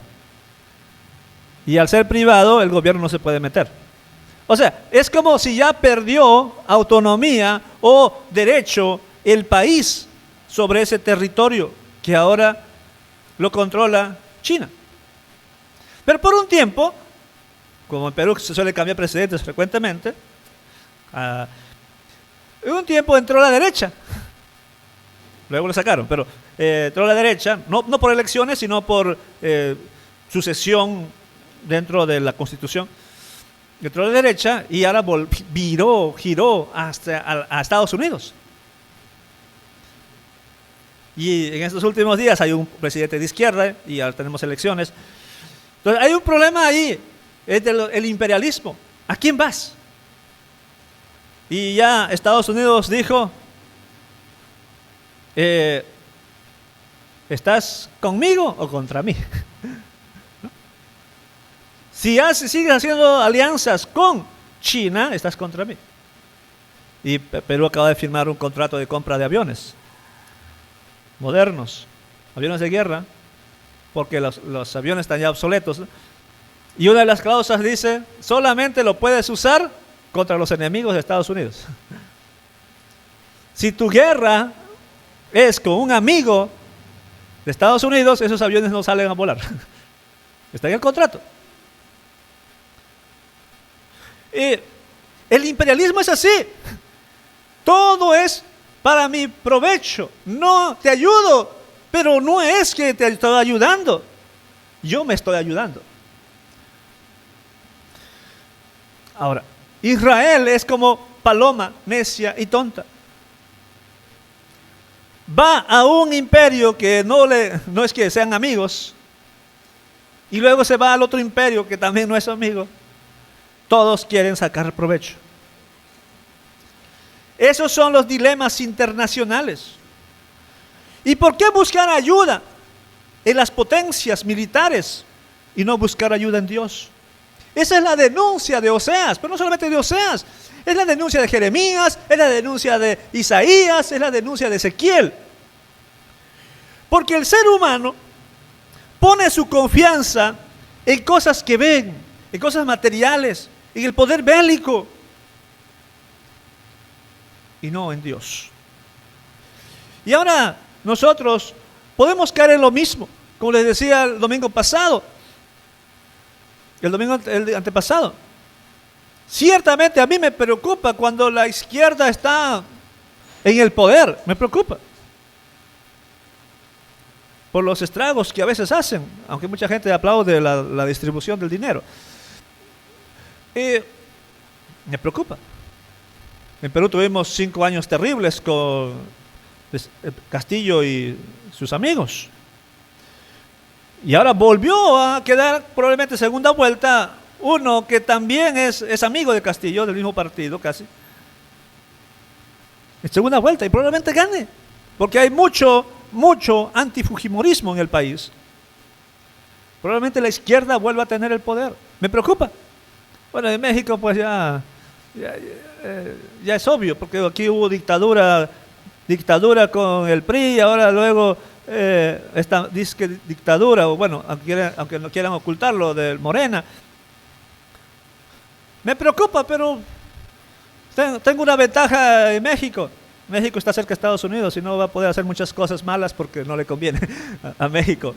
Y al ser privado, el gobierno no se puede meter. O sea, es como si ya perdió autonomía o derecho el país sobre ese territorio que ahora lo controla China. Pero por un tiempo, como en Perú se suele cambiar presidentes frecuentemente, en un tiempo entró la derecha. Luego lo sacaron, pero entró la derecha, no por elecciones, sino por sucesión dentro de la Constitución. Entró la derecha y ahora giró hasta a Estados Unidos. Y en estos últimos días hay un presidente de izquierda y ahora tenemos elecciones. Entonces hay un problema ahí, es el imperialismo. ¿A quién vas? Y ya Estados Unidos dijo, ¿estás conmigo o contra mí? ¿No? Si sigues haciendo alianzas con China, estás contra mí. Y Perú acaba de firmar un contrato de compra de aviones modernos, aviones de guerra, porque los aviones están ya obsoletos, ¿no? Y una de las cláusulas dice, solamente lo puedes usar contra los enemigos de Estados Unidos. Si tu guerra es con un amigo de Estados Unidos, esos aviones no salen a volar. Está en el contrato. Y el imperialismo es así. Todo es para mi provecho. No te ayudo, pero no es que te estoy ayudando. Yo me estoy ayudando. Ahora, Israel es como paloma necia y tonta. Va a un imperio que no es que sean amigos, y luego se va al otro imperio que también no es amigo. Todos quieren sacar provecho. Esos son los dilemas internacionales. ¿Y por qué buscar ayuda en las potencias militares y no buscar ayuda en Dios? Esa es la denuncia de Oseas, pero no solamente de Oseas, es la denuncia de Jeremías, es la denuncia de Isaías, es la denuncia de Ezequiel. Porque el ser humano pone su confianza en cosas que ven, en cosas materiales, en el poder bélico, y no en Dios. Y ahora nosotros podemos caer en lo mismo, como les decía el domingo pasado, el antepasado. Ciertamente a mí me preocupa cuando la izquierda está en el poder, me preocupa. Por los estragos que a veces hacen, aunque mucha gente aplaude la distribución del dinero. Me preocupa. En Perú tuvimos 5 años terribles con Castillo y sus amigos. Y ahora volvió a quedar probablemente segunda vuelta uno que también es amigo de Castillo, del mismo partido casi. En segunda vuelta y probablemente gane, porque hay mucho antifujimorismo en el país. Probablemente la izquierda vuelva a tener el poder. Me preocupa. Bueno, en México pues ya es obvio, porque aquí hubo dictadura con el PRI, ahora luego esta dictadura, o bueno, aunque no quieran ocultarlo, del Morena. Me preocupa, pero tengo una ventaja en México. México está cerca de Estados Unidos y no va a poder hacer muchas cosas malas porque no le conviene a México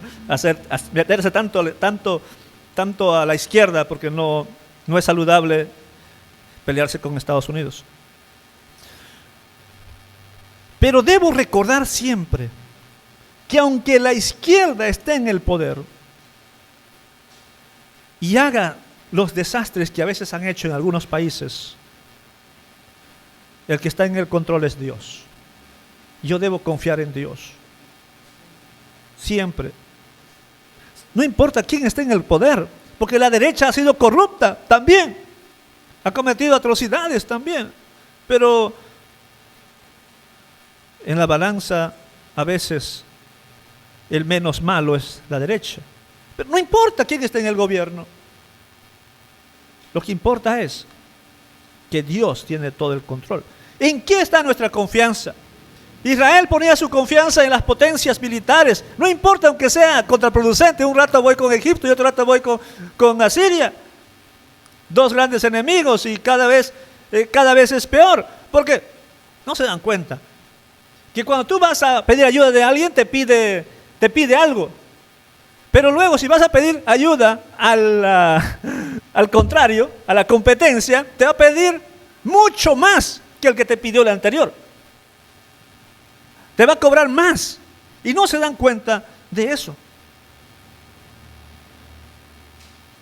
meterse tanto a la izquierda, porque no es saludable pelearse con Estados Unidos. Pero debo recordar siempre que aunque la izquierda esté en el poder y haga los desastres que a veces han hecho en algunos países, el que está en el control es Dios. Yo debo confiar en Dios. Siempre. No importa quién esté en el poder, porque la derecha ha sido corrupta también. Ha cometido atrocidades también. Pero en la balanza a veces el menos malo es la derecha. Pero no importa quién esté en el gobierno. Lo que importa es que Dios tiene todo el control. ¿En qué está nuestra confianza? Israel ponía su confianza en las potencias militares. No importa aunque sea contraproducente. Un rato voy con Egipto y otro rato voy con Asiria. Dos grandes enemigos y cada vez es peor. Porque no se dan cuenta que cuando tú vas a pedir ayuda de alguien te pide algo. Pero luego si vas a pedir ayuda al contrario, a la competencia, te va a pedir mucho más que el que te pidió el anterior. Te va a cobrar más. Y no se dan cuenta de eso.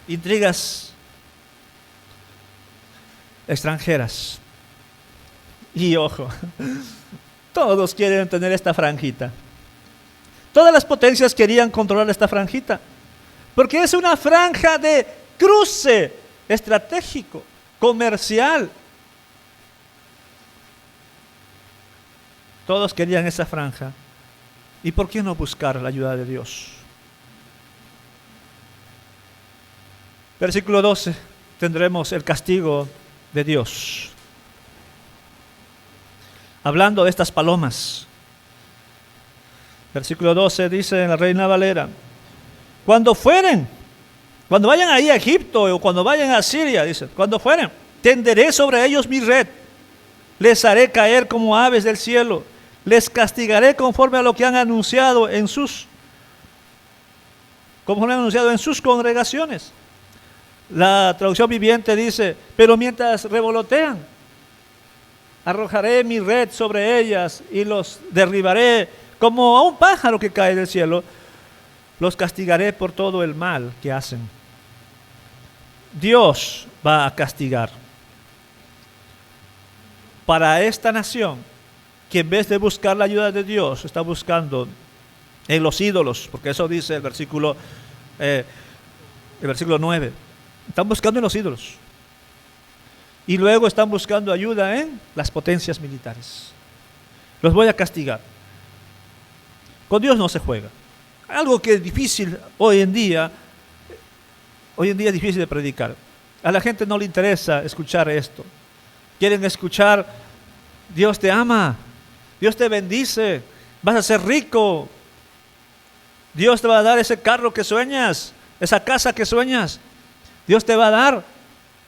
Intrigas extranjeras. Y ojo, todos quieren tener esta franjita. Todas las potencias querían controlar esta franjita. Porque es una franja de cruce estratégico, comercial. Todos querían esa franja. ¿Y por qué no buscar la ayuda de Dios? Versículo 12. Tendremos el castigo de Dios. Hablando de estas palomas. Versículo 12 dice en la Reina Valera: cuando vayan ahí a Egipto o cuando vayan a Siria, dice, cuando fueren, tenderé sobre ellos mi red, les haré caer como aves del cielo, les castigaré conforme a lo que han anunciado en sus congregaciones. La traducción viviente dice: pero mientras revolotean, arrojaré mi red sobre ellas y los derribaré como a un pájaro que cae del cielo. Los castigaré por todo el mal que hacen. Dios va a castigar para esta nación que en vez de buscar la ayuda de Dios está buscando en los ídolos, porque eso dice el versículo 9. Están buscando en los ídolos. Y luego están buscando ayuda en las potencias militares. Los voy a castigar. Con Dios no se juega. Algo que es difícil hoy en día es difícil de predicar. A la gente no le interesa escuchar esto. Quieren escuchar: Dios te ama, Dios te bendice, vas a ser rico, Dios te va a dar ese carro que sueñas, esa casa que sueñas, Dios te va a dar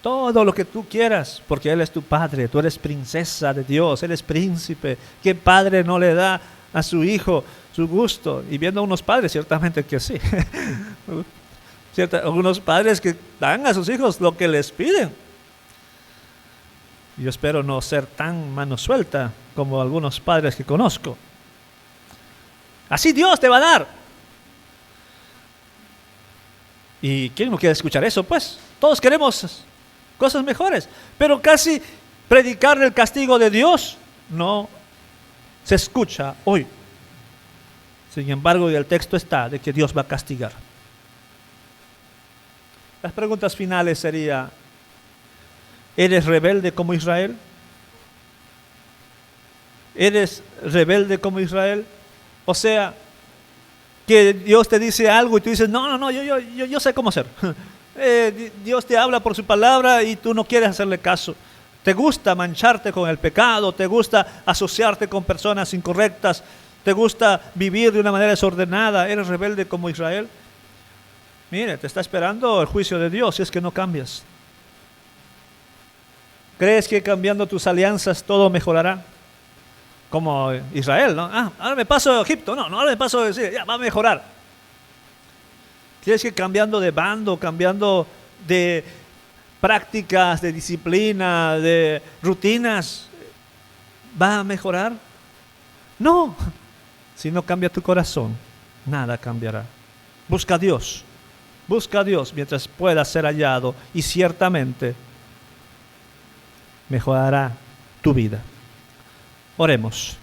todo lo que tú quieras, porque Él es tu padre, tú eres princesa de Dios, Él es príncipe. ¿Qué padre no le da a su hijo su gusto? Y viendo a unos padres, ciertamente que sí. Algunos padres que dan a sus hijos lo que les piden. Yo espero no ser tan mano suelta como algunos padres que conozco. Así Dios te va a dar. ¿Y quién no quiere escuchar eso? Pues todos queremos cosas mejores, pero casi predicar el castigo de Dios no se escucha hoy. Sin embargo, el texto está de que Dios va a castigar. Las preguntas finales serían: ¿eres rebelde como Israel? ¿Eres rebelde como Israel? O sea, que Dios te dice algo y tú dices: no, yo sé cómo hacer. Dios te habla por su palabra y tú no quieres hacerle caso. Te gusta mancharte con el pecado, te gusta asociarte con personas incorrectas, te gusta vivir de una manera desordenada. ¿Eres rebelde como Israel? Mire, te está esperando el juicio de Dios si es que no cambias. ¿Crees que cambiando tus alianzas todo mejorará? Como Israel, ¿no? Ahora me paso a Egipto. No, ahora me paso a decir, ya va a mejorar. ¿Crees que cambiando de bando, cambiando de prácticas, de disciplina, de rutinas, va a mejorar? No. Si no cambia tu corazón, nada cambiará. Busca a Dios mientras pueda ser hallado y ciertamente mejorará tu vida. Oremos.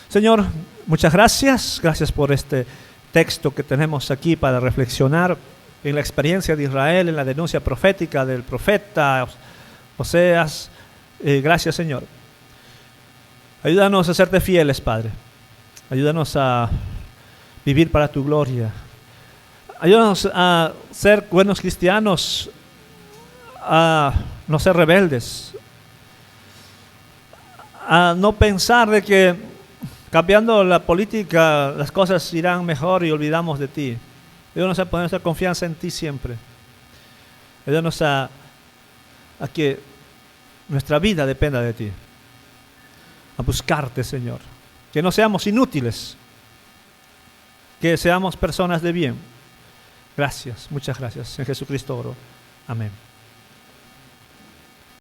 Señor, muchas gracias. Gracias por este texto que tenemos aquí para reflexionar en la experiencia de Israel, en la denuncia profética del profeta Oseas. Gracias, Señor. Ayúdanos a serte fieles, Padre. Ayúdanos a vivir para tu gloria. Ayúdanos a ser buenos cristianos, a no ser rebeldes, a no pensar de que cambiando la política las cosas irán mejor y olvidamos de ti. Ayúdanos a poner nuestra confianza en ti siempre. Ayúdanos a que nuestra vida dependa de ti, a buscarte, Señor. Que no seamos inútiles, que seamos personas de bien. Gracias, muchas gracias. En Jesucristo oro. Amén.